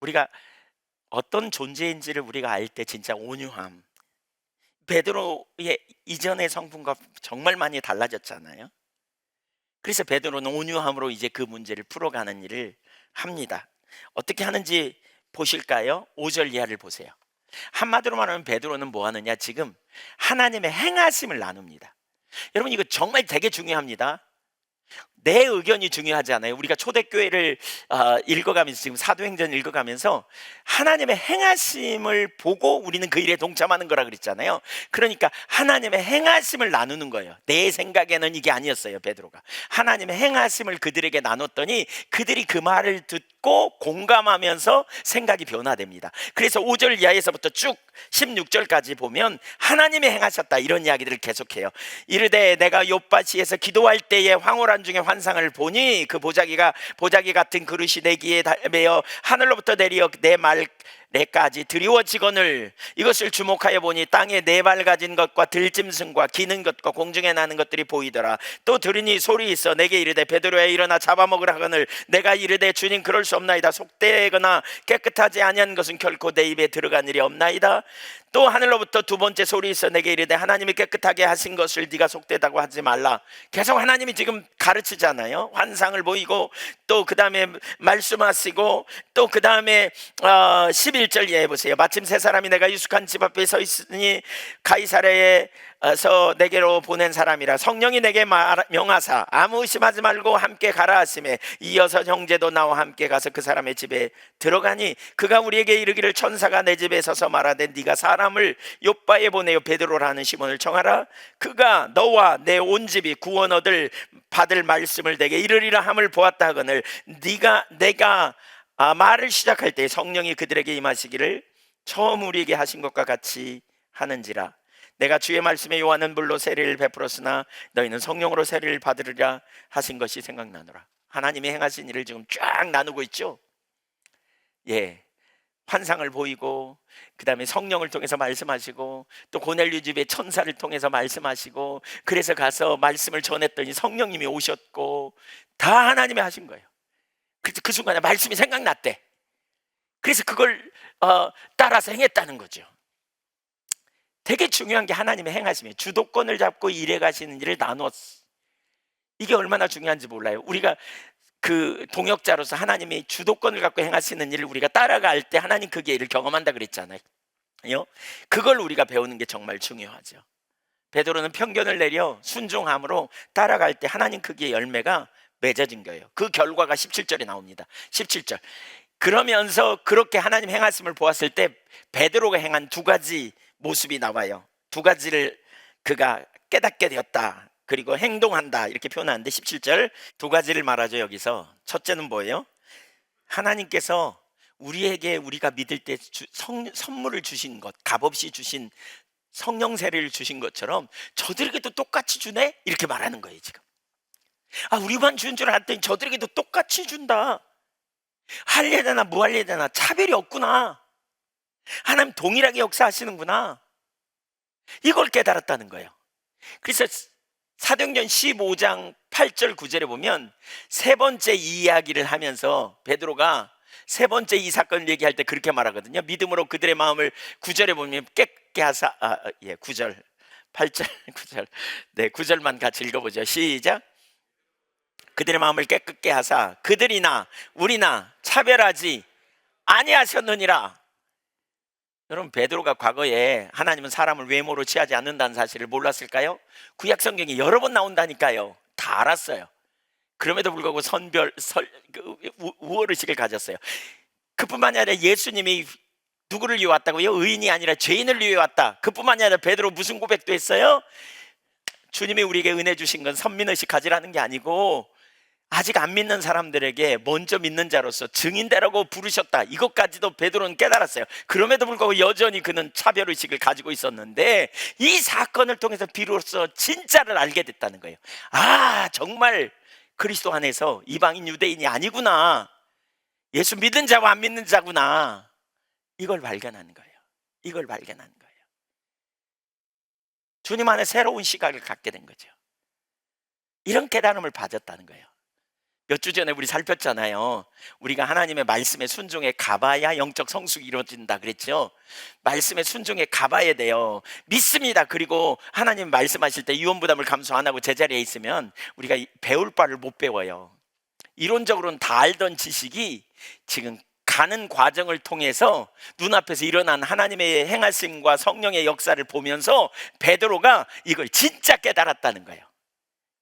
우리가 어떤 존재인지를 우리가 알 때 진짜 온유함. 베드로의 이전의 성품과 정말 많이 달라졌잖아요. 그래서 베드로는 온유함으로 이제 그 문제를 풀어가는 일을 합니다. 어떻게 하는지 보실까요? 5절 이하를 보세요. 한마디로 말하면 베드로는 뭐 하느냐? 지금 하나님의 행하심을 나눕니다. 여러분 이거 정말 되게 중요합니다. 내 의견이 중요하지 않아요. 우리가 초대교회를 읽어가면서, 지금 사도행전 읽어가면서 하나님의 행하심을 보고 우리는 그 일에 동참하는 거라 그랬잖아요. 그러니까 하나님의 행하심을 나누는 거예요. 내 생각에는 이게 아니었어요, 베드로가. 하나님의 행하심을 그들에게 나눴더니 그들이 그 말을 듣고 공감하면서 생각이 변화됩니다. 그래서 5절 이하에서부터 쭉 16절까지 보면 하나님이 행하셨다, 이런 이야기들을 계속해요. 이르되 내가 욥바시에서 기도할 때에 황홀한 중에 환상을 보니 그 보자기 같은 그릇이 내 귀에 매어 하늘로부터 내리어 내까지 드리워지거늘 이것을 주목하여 보니 땅에 네 발 가진 것과 들짐승과 기는 것과 공중에 나는 것들이 보이더라. 또 들으니 소리 있어 내게 이르되 베드로야 일어나 잡아먹으라 하거늘 내가 이르되 주님 그럴 수 없나이다. 속되거나 깨끗하지 아니한 것은 결코 내 입에 들어간 일이 없나이다. 또 하늘로부터 두 번째 소리 있어 내게 이르되 하나님이 깨끗하게 하신 것을 네가 속되다고 하지 말라. 계속 하나님이 지금 가르치잖아요. 환상을 보이고 또 그 다음에 말씀하시고 또 그 다음에 11절 이해 보세요. 마침 세 사람이 내가 유숙한 집 앞에 서 있으니 가이사랴에서 내게로 보낸 사람이라. 성령이 내게 명하사 아무 의심하지 말고 함께 가라 하시매 이어서 형제도 나와 함께 가서 그 사람의 집에 들어가니 그가 우리에게 이르기를 천사가 내 집에 서서 말하되 네가 사람을 욥바에 보내어 베드로라는 시몬을 청하라. 그가 너와 내 온 집이 구원 받을 말씀을 내게 이르리라 함을 보았다 하거늘 내가 말을 시작할 때 성령이 그들에게 임하시기를 처음 우리에게 하신 것과 같이 하는지라. 내가 주의 말씀에 요한은 물로 세례를 베풀었으나 너희는 성령으로 세례를 받으리라 하신 것이 생각나노라. 하나님이 행하신 일을 지금 쫙 나누고 있죠. 예, 환상을 보이고 그 다음에 성령을 통해서 말씀하시고 또 고넬료 집에 천사를 통해서 말씀하시고 그래서 가서 말씀을 전했더니 성령님이 오셨고 다 하나님이 하신 거예요. 그래서 그 순간에 말씀이 생각났대. 그래서 그걸 따라서 행했다는 거죠. 되게 중요한 게 하나님의 행하심이에요. 주도권을 잡고 일해 가시는 일을 나눴어. 이게 얼마나 중요한지 몰라요. 우리가 그 동역자로서 하나님이 주도권을 갖고 행하시는 일을 우리가 따라갈 때 하나님 그 일을 경험한다 그랬잖아요. 그걸 우리가 배우는 게 정말 중요하죠. 베드로는 편견을 내려 순종함으로 따라갈 때 하나님 크기의 열매가 맺어진 거예요. 그 결과가 17절에 나옵니다. 17절. 그러면서 그렇게 하나님 행하심을 보았을 때 베드로가 행한 두 가지 모습이 나와요. 두 가지를 그가 깨닫게 되었다, 그리고 행동한다, 이렇게 표현하는데 17절 두 가지를 말하죠. 여기서 첫째는 뭐예요? 하나님께서 우리에게 우리가 믿을 때 선물을 주신 것, 값없이 주신 성령 세례를 주신 것처럼 저들에게도 똑같이 주네? 이렇게 말하는 거예요. 지금 우리만 준 줄 알았더니 저들에게도 똑같이 준다. 할례되나 무할례되나 차별이 없구나. 하나님 동일하게 역사하시는구나. 이걸 깨달았다는 거예요. 그래서 사도행전 15장 8절 9절에 보면 세 번째 이 이야기를 하면서 베드로가 세 번째 이 사건을 얘기할 때 그렇게 말하거든요. 믿음으로 그들의 마음을 9절에 보면 깨끗게 하사 9절 8절 9절 9절만 같이 읽어보죠. 시작. 그들의 마음을 깨끗게 하사 그들이나 우리나 차별하지 아니하셨느니라. 여러분, 베드로가 과거에 하나님은 사람을 외모로 취하지 않는다는 사실을 몰랐을까요? 구약 성경에 여러 번 나온다니까요. 다 알았어요. 그럼에도 불구하고 우월의식을 가졌어요. 그뿐만이 아니라 예수님이 누구를 위해 왔다고요? 의인이 아니라 죄인을 위해 왔다. 그뿐만이 아니라 베드로 무슨 고백도 했어요? 주님이 우리에게 은혜 주신 건 선민의식 가지라는 게 아니고 아직 안 믿는 사람들에게 먼저 믿는 자로서 증인되라고 부르셨다. 이것까지도 베드로는 깨달았어요. 그럼에도 불구하고 여전히 그는 차별의식을 가지고 있었는데 이 사건을 통해서 비로소 진짜를 알게 됐다는 거예요. 정말 그리스도 안에서 이방인 유대인이 아니구나. 예수 믿는 자와 안 믿는 자구나. 이걸 발견하는 거예요. 이걸 발견하는 거예요. 주님 안에 새로운 시각을 갖게 된 거죠. 이런 깨달음을 받았다는 거예요. 몇 주 전에 우리 살폈잖아요. 우리가 하나님의 말씀에 순종해 가봐야 영적 성숙이 이루어진다 그랬죠. 말씀에 순종해 가봐야 돼요. 믿습니다. 그리고 하나님 말씀하실 때 유언부담을 감수 안 하고 제자리에 있으면 우리가 배울 바를 못 배워요. 이론적으로는 다 알던 지식이 지금 가는 과정을 통해서 눈앞에서 일어난 하나님의 행하심과 성령의 역사를 보면서 베드로가 이걸 진짜 깨달았다는 거예요.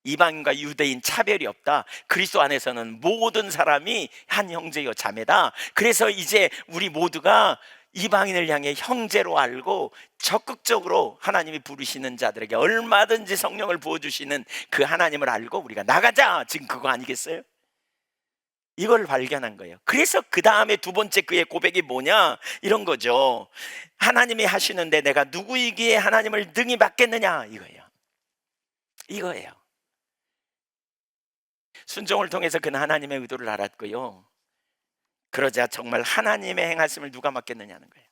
이방인과 유대인 차별이 없다. 그리스도 안에서는 모든 사람이 한 형제요 자매다. 그래서 이제 우리 모두가 이방인을 향해 형제로 알고 적극적으로 하나님이 부르시는 자들에게 얼마든지 성령을 부어주시는 그 하나님을 알고 우리가 나가자. 지금 그거 아니겠어요? 이걸 발견한 거예요. 그래서 그 다음에 두 번째 그의 고백이 뭐냐, 이런 거죠. 하나님이 하시는데 내가 누구이기에 하나님을 능히 맡겠느냐, 이거예요. 순종을 통해서 그는 하나님의 의도를 알았고요. 그러자 정말 하나님의 행하심을 누가 맡겠느냐는 거예요.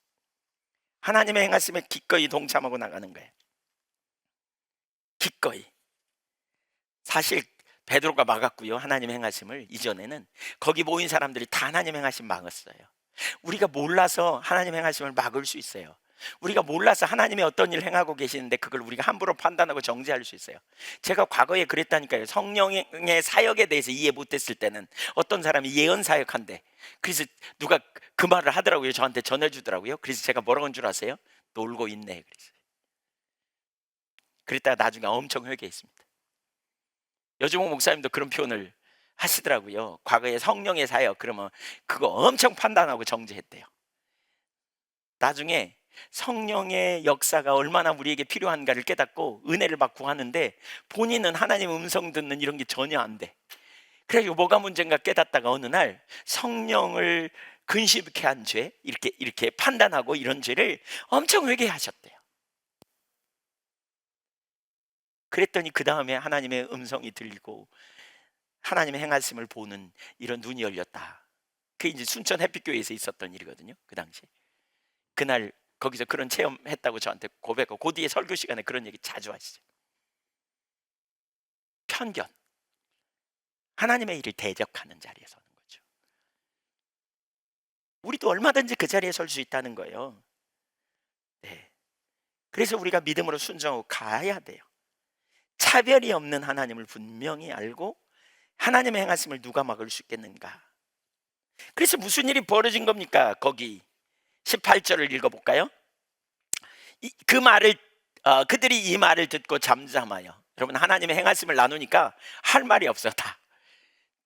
하나님의 행하심에 기꺼이 동참하고 나가는 거예요. 기꺼이. 사실 베드로가 막았고요, 하나님의 행하심을. 이전에는 거기 모인 사람들이 다 하나님의 행하심 막았어요. 우리가 몰라서 하나님의 행하심을 막을 수 있어요. 우리가 몰라서 하나님이 어떤 일을 행하고 계시는데 그걸 우리가 함부로 판단하고 정죄할 수 있어요. 제가 과거에 그랬다니까요. 성령의 사역에 대해서 이해 못했을 때는 어떤 사람이 예언 사역한대. 그래서 누가 그 말을 하더라고요. 저한테 전해주더라고요. 그래서 제가 뭐라고 한 줄 아세요? 놀고 있네. 그랬다가 나중에 엄청 회개했습니다. 여주몽 목사님도 그런 표현을 하시더라고요. 과거에 성령의 사역 그러면 그거 엄청 판단하고 정죄했대요. 나중에 성령의 역사가 얼마나 우리에게 필요한가를 깨닫고 은혜를 받고 하는데 본인은 하나님 음성 듣는 이런 게 전혀 안 돼. 그래서 뭐가 문제인가 깨닫다가 어느 날 성령을 근심케 한 죄, 이렇게 판단하고 이런 죄를 엄청 회개하셨대요. 그랬더니 그 다음에 하나님의 음성이 들리고 하나님의 행하심을 보는 이런 눈이 열렸다. 그게 이제 순천 햇빛교회에서 있었던 일이거든요. 그 당시 그날 거기서 그런 체험했다고 저한테 고백하고 그 뒤에 설교 시간에 그런 얘기 자주 하시죠. 편견, 하나님의 일을 대적하는 자리에 서는 거죠. 우리도 얼마든지 그 자리에 설 수 있다는 거예요. 네. 그래서 우리가 믿음으로 순종하고 가야 돼요. 차별이 없는 하나님을 분명히 알고 하나님의 행하심을 누가 막을 수 있겠는가. 그래서 무슨 일이 벌어진 겁니까? 거기 18절을 읽어볼까요? 그 말을 그들이 이 말을 듣고 잠잠하여. 여러분, 하나님의 행하심을 나누니까 할 말이 없어. 다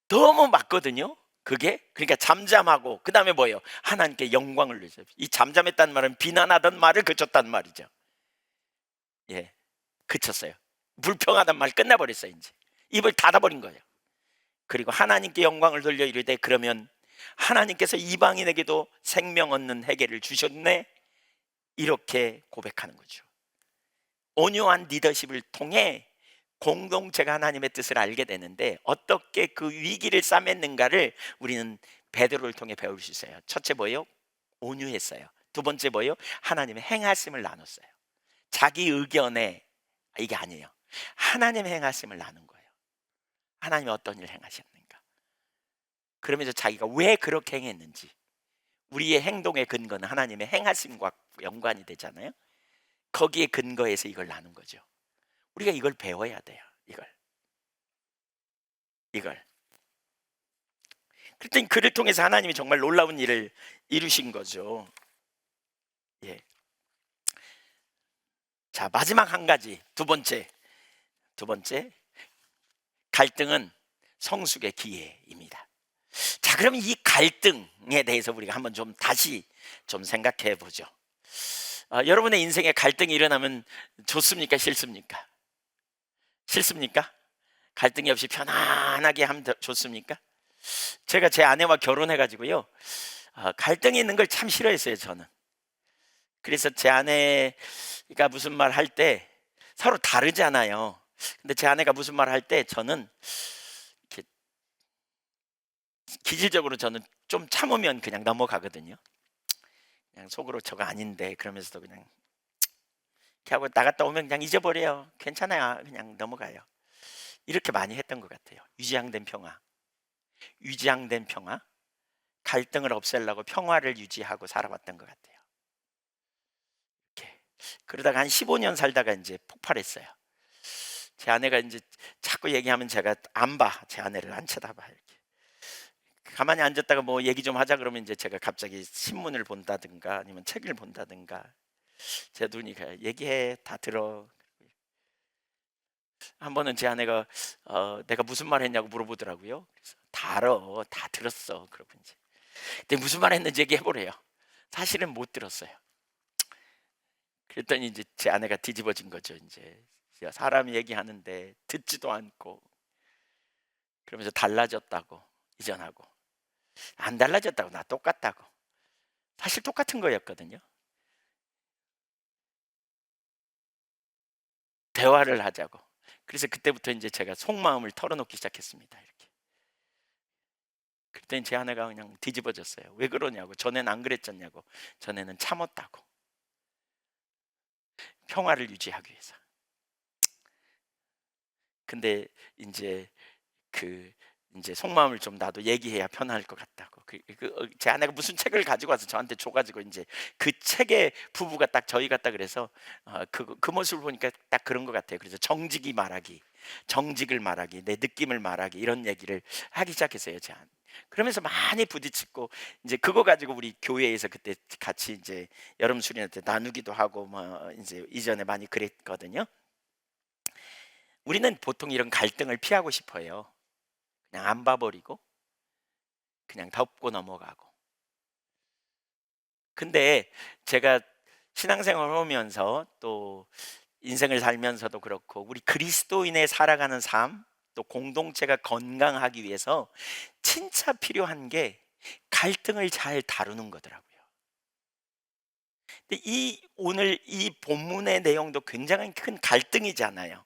너무 맞거든요. 그게 그러니까 잠잠하고 그 다음에 뭐예요? 하나님께 영광을 누리죠. 이 잠잠했다는 말은 비난하던 말을 그쳤다는 말이죠. 예, 그쳤어요. 불평하던 말 끝나버렸어요. 이제 입을 닫아버린 거예요. 그리고 하나님께 영광을 돌려 이르되 그러면 하나님께서 이방인에게도 생명 얻는 해결을 주셨네, 이렇게 고백하는 거죠. 온유한 리더십을 통해 공동체가 하나님의 뜻을 알게 되는데 어떻게 그 위기를 싸맸는가를 우리는 베드로를 통해 배울 수 있어요. 첫째 뭐예요? 온유했어요. 두 번째 뭐예요? 하나님의 행하심을 나눴어요. 자기 의견에 이게 아니에요. 하나님의 행하심을 나눈 거예요. 하나님이 어떤 일을 행하셨는가. 그러면서 자기가 왜 그렇게 행했는지, 우리의 행동의 근거는 하나님의 행하심과 연관이 되잖아요. 거기에 근거해서 이걸 나눈 거죠. 우리가 이걸 배워야 돼요. 이걸. 그랬더니 그를 통해서 하나님이 정말 놀라운 일을 이루신 거죠. 예. 자, 마지막 한 가지, 두 번째 갈등은 성숙의 기회입니다. 자, 그럼 이 갈등에 대해서 우리가 한번 좀 다시 좀 생각해 보죠. 여러분의 인생에 갈등이 일어나면 좋습니까? 싫습니까? 싫습니까? 갈등이 없이 편안하게 하면 좋습니까? 제가 제 아내와 결혼해 가지고요, 갈등이 있는 걸 참 싫어했어요. 저는. 그래서 제 아내가 무슨 말 할 때 서로 다르잖아요. 근데 제 아내가 무슨 말 할 때 저는 이렇게 기질적으로 저는 좀 참으면 그냥 넘어가거든요. 그냥 속으로 저거 아닌데 그러면서도 그냥 이렇게 하고 나갔다 오면 그냥 잊어버려요. 괜찮아요. 그냥 넘어가요. 이렇게 많이 했던 것 같아요. 위장된 평화, 갈등을 없애려고 평화를 유지하고 살아왔던 것 같아요. 이렇게 그러다가 한 15년 살다가 이제 폭발했어요. 제 아내가 이제 자꾸 얘기하면 제가 안 봐. 제 아내를 안 쳐다봐. 이렇게 가만히 앉았다가 뭐 얘기 좀 하자 그러면 이제 제가 갑자기 신문을 본다든가 아니면 책을 본다든가 제 눈이 가요. 얘기해, 다 들어. 한 번은 제 아내가 내가 무슨 말 했냐고 물어보더라고요. 그래서 다 알아, 다 들었어. 그러고 이제 근데 무슨 말 했는지 얘기해 보래요. 사실은 못 들었어요. 그랬더니 이제 제 아내가 뒤집어진 거죠. 이제 사람이 얘기하는데 듣지도 않고 그러면서 달라졌다고 이전하고 안 달라졌다고 나 똑같다고 사실 똑같은 거였거든요. 대화를 하자고. 그래서 그때부터 이제 제가 속마음을 털어놓기 시작했습니다. 이렇게. 그랬더니 제 아내가 그냥 뒤집어졌어요. 왜 그러냐고. 전에는 안 그랬잖냐고. 전에는 참았다고. 평화를 유지하기 위해서. 근데 이제 그 이제 속마음을 좀 나도 얘기해야 편할 것 같다고. 제 아내가 무슨 책을 가지고 와서 저한테 줘가지고 이제 그 책에 부부가 딱 저희 같다 그래서 그 모습을 보니까 딱 그런 것 같아요. 그래서 정직이 말하기, 정직을 말하기, 내 느낌을 말하기 이런 얘기를 하기 시작했어요. 제 아내. 그러면서 많이 부딪히고 이제 그거 가지고 우리 교회에서 그때 같이 이제 여름 수련회 때 나누기도 하고 뭐 이제 이전에 많이 그랬거든요. 우리는 보통 이런 갈등을 피하고 싶어요. 그냥 안 봐버리고 그냥 덮고 넘어가고. 근데 제가 신앙생활을 하면서 또 인생을 살면서도 그렇고 우리 그리스도인의 살아가는 삶, 또 공동체가 건강하기 위해서 진짜 필요한 게 갈등을 잘 다루는 거더라고요. 근데 오늘 이 본문의 내용도 굉장히 큰 갈등이잖아요.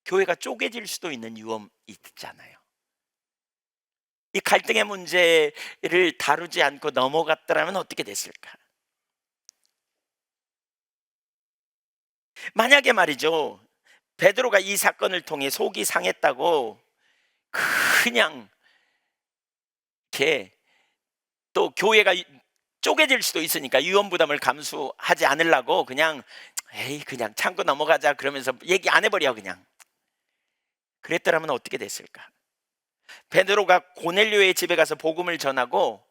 교회가 쪼개질 수도 있는 위험이 있잖아요. 이 갈등의 문제를 다루지 않고 넘어갔더라면 어떻게 됐을까? 만약에 말이죠. 베드로가 이 사건을 통해 속이 상했다고 그냥 이렇게 또 교회가 쪼개질 수도 있으니까 위험 부담을 감수하지 않으려고 그냥 에이 그냥 참고 넘어가자 그러면서 얘기 안 해버려 그냥. 그랬더라면 어떻게 됐을까? 베드로가 고넬료의 집에 가서 복음을 전하고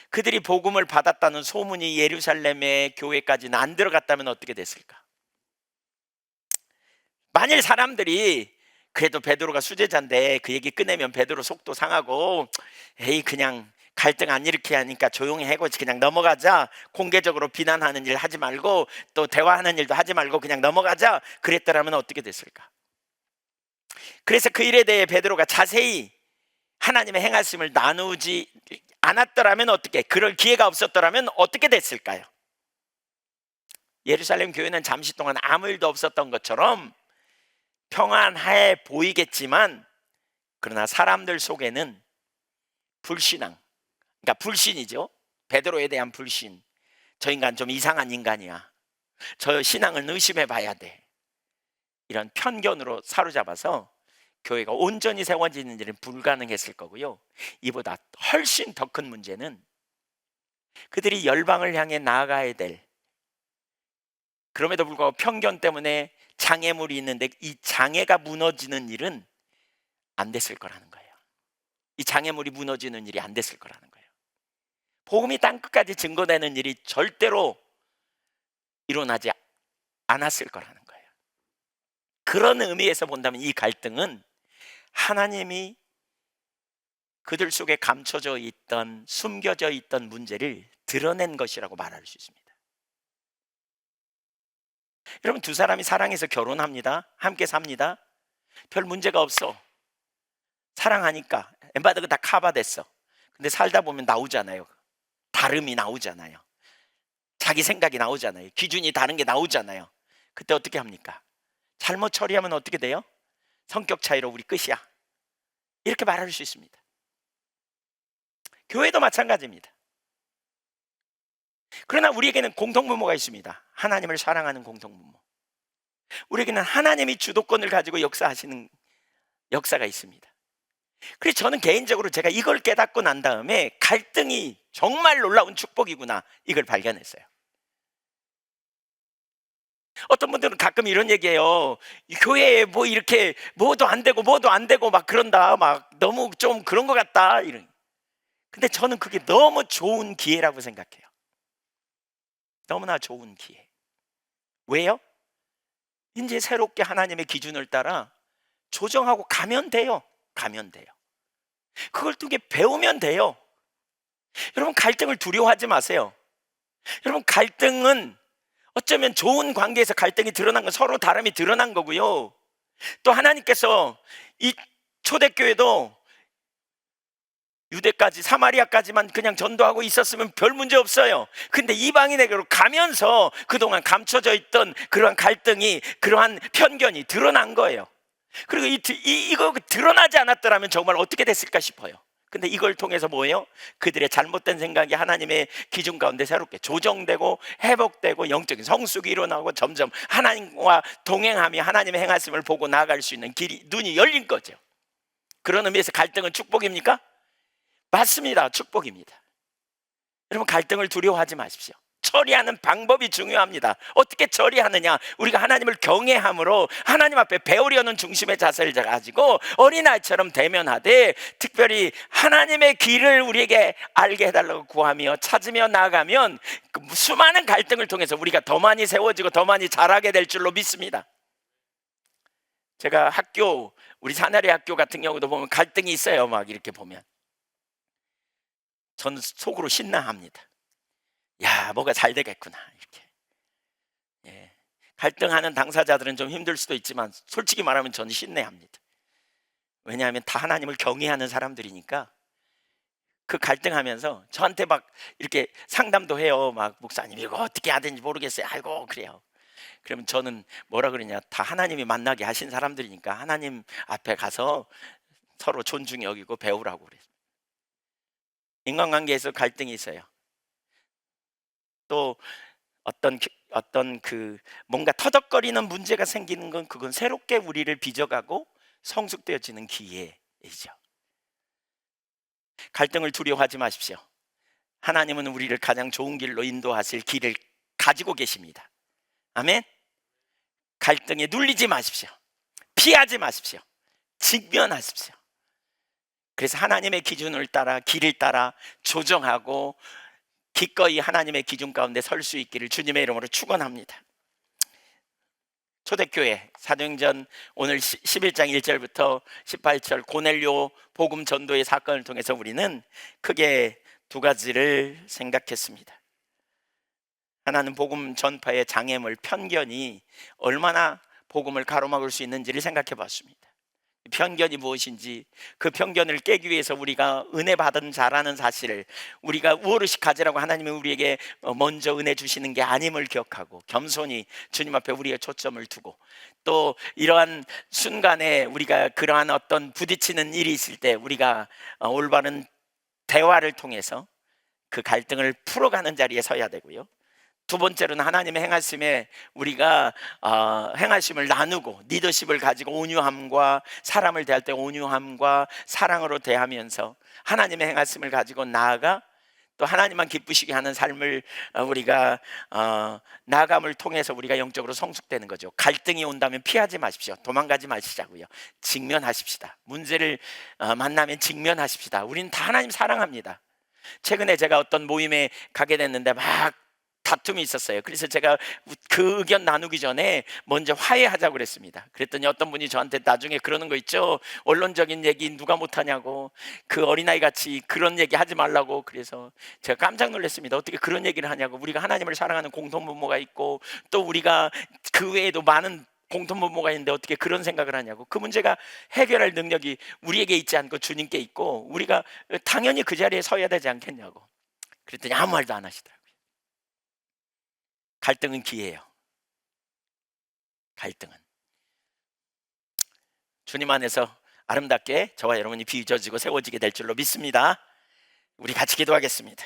그들이 복음을 받았다는 소문이 예루살렘의 교회까지는 안 들어갔다면 어떻게 됐을까? 만일 사람들이 그래도 베드로가 수제자인데 그 얘기 꺼내면 베드로 속도 상하고 에이 그냥 갈등 안 일으키게 하니까 조용히 하고 그냥 넘어가자, 공개적으로 비난하는 일 하지 말고 또 대화하는 일도 하지 말고 그냥 넘어가자 그랬더라면 어떻게 됐을까? 그래서 그 일에 대해 베드로가 자세히 하나님의 행하심을 나누지 않았더라면 어떻게, 그럴 기회가 없었더라면 어떻게 됐을까요? 예루살렘 교회는 잠시 동안 아무 일도 없었던 것처럼 평안해 보이겠지만 그러나 사람들 속에는 불신앙, 그러니까 불신이죠. 베드로에 대한 불신. 저 인간 좀 이상한 인간이야. 저 신앙을 의심해 봐야 돼. 이런 편견으로 사로잡아서 교회가 온전히 세워지는 일은 불가능했을 거고요. 이보다 훨씬 더 큰 문제는 그들이 열방을 향해 나아가야 될, 그럼에도 불구하고 편견 때문에 장애물이 있는데 이 장애가 무너지는 일은 안 됐을 거라는 거예요. 이 장애물이 무너지는 일이 안 됐을 거라는 거예요. 복음이 땅끝까지 증거되는 일이 절대로 일어나지 않았을 거라는 거예요. 그런 의미에서 본다면 이 갈등은 하나님이 그들 속에 감춰져 있던, 숨겨져 있던 문제를 드러낸 것이라고 말할 수 있습니다. 여러분, 두 사람이 사랑해서 결혼합니다. 함께 삽니다. 별 문제가 없어. 사랑하니까 엠바드가 다 커버됐어. 근데 살다 보면 나오잖아요. 다름이 나오잖아요. 자기 생각이 나오잖아요. 기준이 다른 게 나오잖아요. 그때 어떻게 합니까? 잘못 처리하면 어떻게 돼요? 성격 차이로 우리 끝이야. 이렇게 말할 수 있습니다. 교회도 마찬가지입니다. 그러나 우리에게는 공통분모가 있습니다. 하나님을 사랑하는 공통분모. 우리에게는 하나님이 주도권을 가지고 역사하시는 역사가 있습니다. 그래서 저는 개인적으로 제가 이걸 깨닫고 난 다음에 갈등이 정말 놀라운 축복이구나, 이걸 발견했어요. 어떤 분들은 가끔 이런 얘기해요. 교회에 뭐 이렇게 뭐도 안 되고 막 그런다, 막 너무 좀 그런 것 같다 이런. 근데 저는 그게 너무 좋은 기회라고 생각해요. 너무나 좋은 기회. 왜요? 이제 새롭게 하나님의 기준을 따라 조정하고 가면 돼요. 가면 돼요. 그걸 통해 배우면 돼요. 여러분, 갈등을 두려워하지 마세요. 여러분, 갈등은 어쩌면 좋은 관계에서 갈등이 드러난 건 서로 다름이 드러난 거고요. 또 하나님께서 이 초대교회도 유대까지 사마리아까지만 그냥 전도하고 있었으면 별 문제 없어요. 근데 이방인에게로 가면서 그동안 감춰져 있던 그러한 갈등이, 그러한 편견이 드러난 거예요. 그리고 이거 드러나지 않았더라면 정말 어떻게 됐을까 싶어요. 근데 이걸 통해서 뭐예요? 그들의 잘못된 생각이 하나님의 기준 가운데 새롭게 조정되고 회복되고 영적인 성숙이 일어나고 점점 하나님과 동행하며 하나님의 행하심을 보고 나아갈 수 있는 길이, 눈이 열린 거죠. 그런 의미에서 갈등은 축복입니까? 맞습니다. 축복입니다. 여러분, 갈등을 두려워하지 마십시오. 처리하는 방법이 중요합니다. 어떻게 처리하느냐? 우리가 하나님을 경외함으로 하나님 앞에 배우려는 중심의 자세를 가지고 어린아이처럼 대면하되, 특별히 하나님의 길을 우리에게 알게 해달라고 구하며 찾으며 나아가면 수많은 갈등을 통해서 우리가 더 많이 세워지고 더 많이 자라게 될 줄로 믿습니다. 제가 우리 사나리 학교 같은 경우도 보면 갈등이 있어요. 막 이렇게 보면 저는 속으로 신나합니다. 야, 뭐가 잘 되겠구나, 이렇게. 예. 갈등하는 당사자들은 좀 힘들 수도 있지만 솔직히 말하면 저는 신뢰합니다. 왜냐하면 다 하나님을 경외하는 사람들이니까. 그 갈등하면서 저한테 막 이렇게 상담도 해요. 막, 목사님 이거 어떻게 해야 되는지 모르겠어요. 아이고, 그래요. 그러면 저는 뭐라 그러냐, 다 하나님이 만나게 하신 사람들이니까 하나님 앞에 가서 서로 존중히 여기고 배우라고 그래요. 인간관계에서 갈등이 있어요. 또 어떤 뭔가 터덕거리는 문제가 생기는 건, 그건 새롭게 우리를 빚어가고 성숙되어지는 기회이죠. 갈등을 두려워하지 마십시오. 하나님은 우리를 가장 좋은 길로 인도하실 길을 가지고 계십니다. 아멘. 갈등에 눌리지 마십시오. 피하지 마십시오. 직면하십시오. 그래서 하나님의 기준을 따라, 길을 따라 조정하고 기꺼이 하나님의 기준 가운데 설 수 있기를 주님의 이름으로 축원합니다. 초대교회 사도행전 오늘 11장 1절부터 18절 고넬료 복음 전도의 사건을 통해서 우리는 크게 두 가지를 생각했습니다. 하나는 복음 전파의 장애물, 편견이 얼마나 복음을 가로막을 수 있는지를 생각해 봤습니다. 편견이 무엇인지, 그 편견을 깨기 위해서 우리가 은혜 받은 자라는 사실을, 우리가 우월의식 가지라고 하나님이 우리에게 먼저 은혜 주시는 게 아님을 기억하고 겸손히 주님 앞에 우리의 초점을 두고, 또 이러한 순간에 우리가 그러한 어떤 부딪히는 일이 있을 때 우리가 올바른 대화를 통해서 그 갈등을 풀어가는 자리에 서야 되고요. 두 번째로는 하나님의 행하심에 우리가 행하심을 나누고 리더십을 가지고 온유함과, 사람을 대할 때 온유함과 사랑으로 대하면서 하나님의 행하심을 가지고 나아가 또 하나님만 기쁘시게 하는 삶을 우리가 나아감을 통해서 우리가 영적으로 성숙되는 거죠. 갈등이 온다면 피하지 마십시오. 도망가지 마시자고요. 직면하십시다. 문제를 만나면 직면하십시다. 우리는 다 하나님 사랑합니다. 최근에 제가 어떤 모임에 가게 됐는데 막 다툼이 있었어요. 그래서 제가 그 의견 나누기 전에 먼저 화해하자고 그랬습니다. 그랬더니 어떤 분이 저한테 나중에 그러는 거 있죠. 언론적인 얘기 누가 못하냐고, 그 어린아이 같이 그런 얘기 하지 말라고. 그래서 제가 깜짝 놀랐습니다. 어떻게 그런 얘기를 하냐고. 우리가 하나님을 사랑하는 공통분모가 있고 또 우리가 그 외에도 많은 공통분모가 있는데 어떻게 그런 생각을 하냐고. 그 문제가 해결할 능력이 우리에게 있지 않고 주님께 있고 우리가 당연히 그 자리에 서야 되지 않겠냐고. 그랬더니 아무 말도 안 하시더라고요. 갈등은 기회예요. 갈등은 주님 안에서 아름답게 저와 여러분이 빚어지고 세워지게 될 줄로 믿습니다. 우리 같이 기도하겠습니다.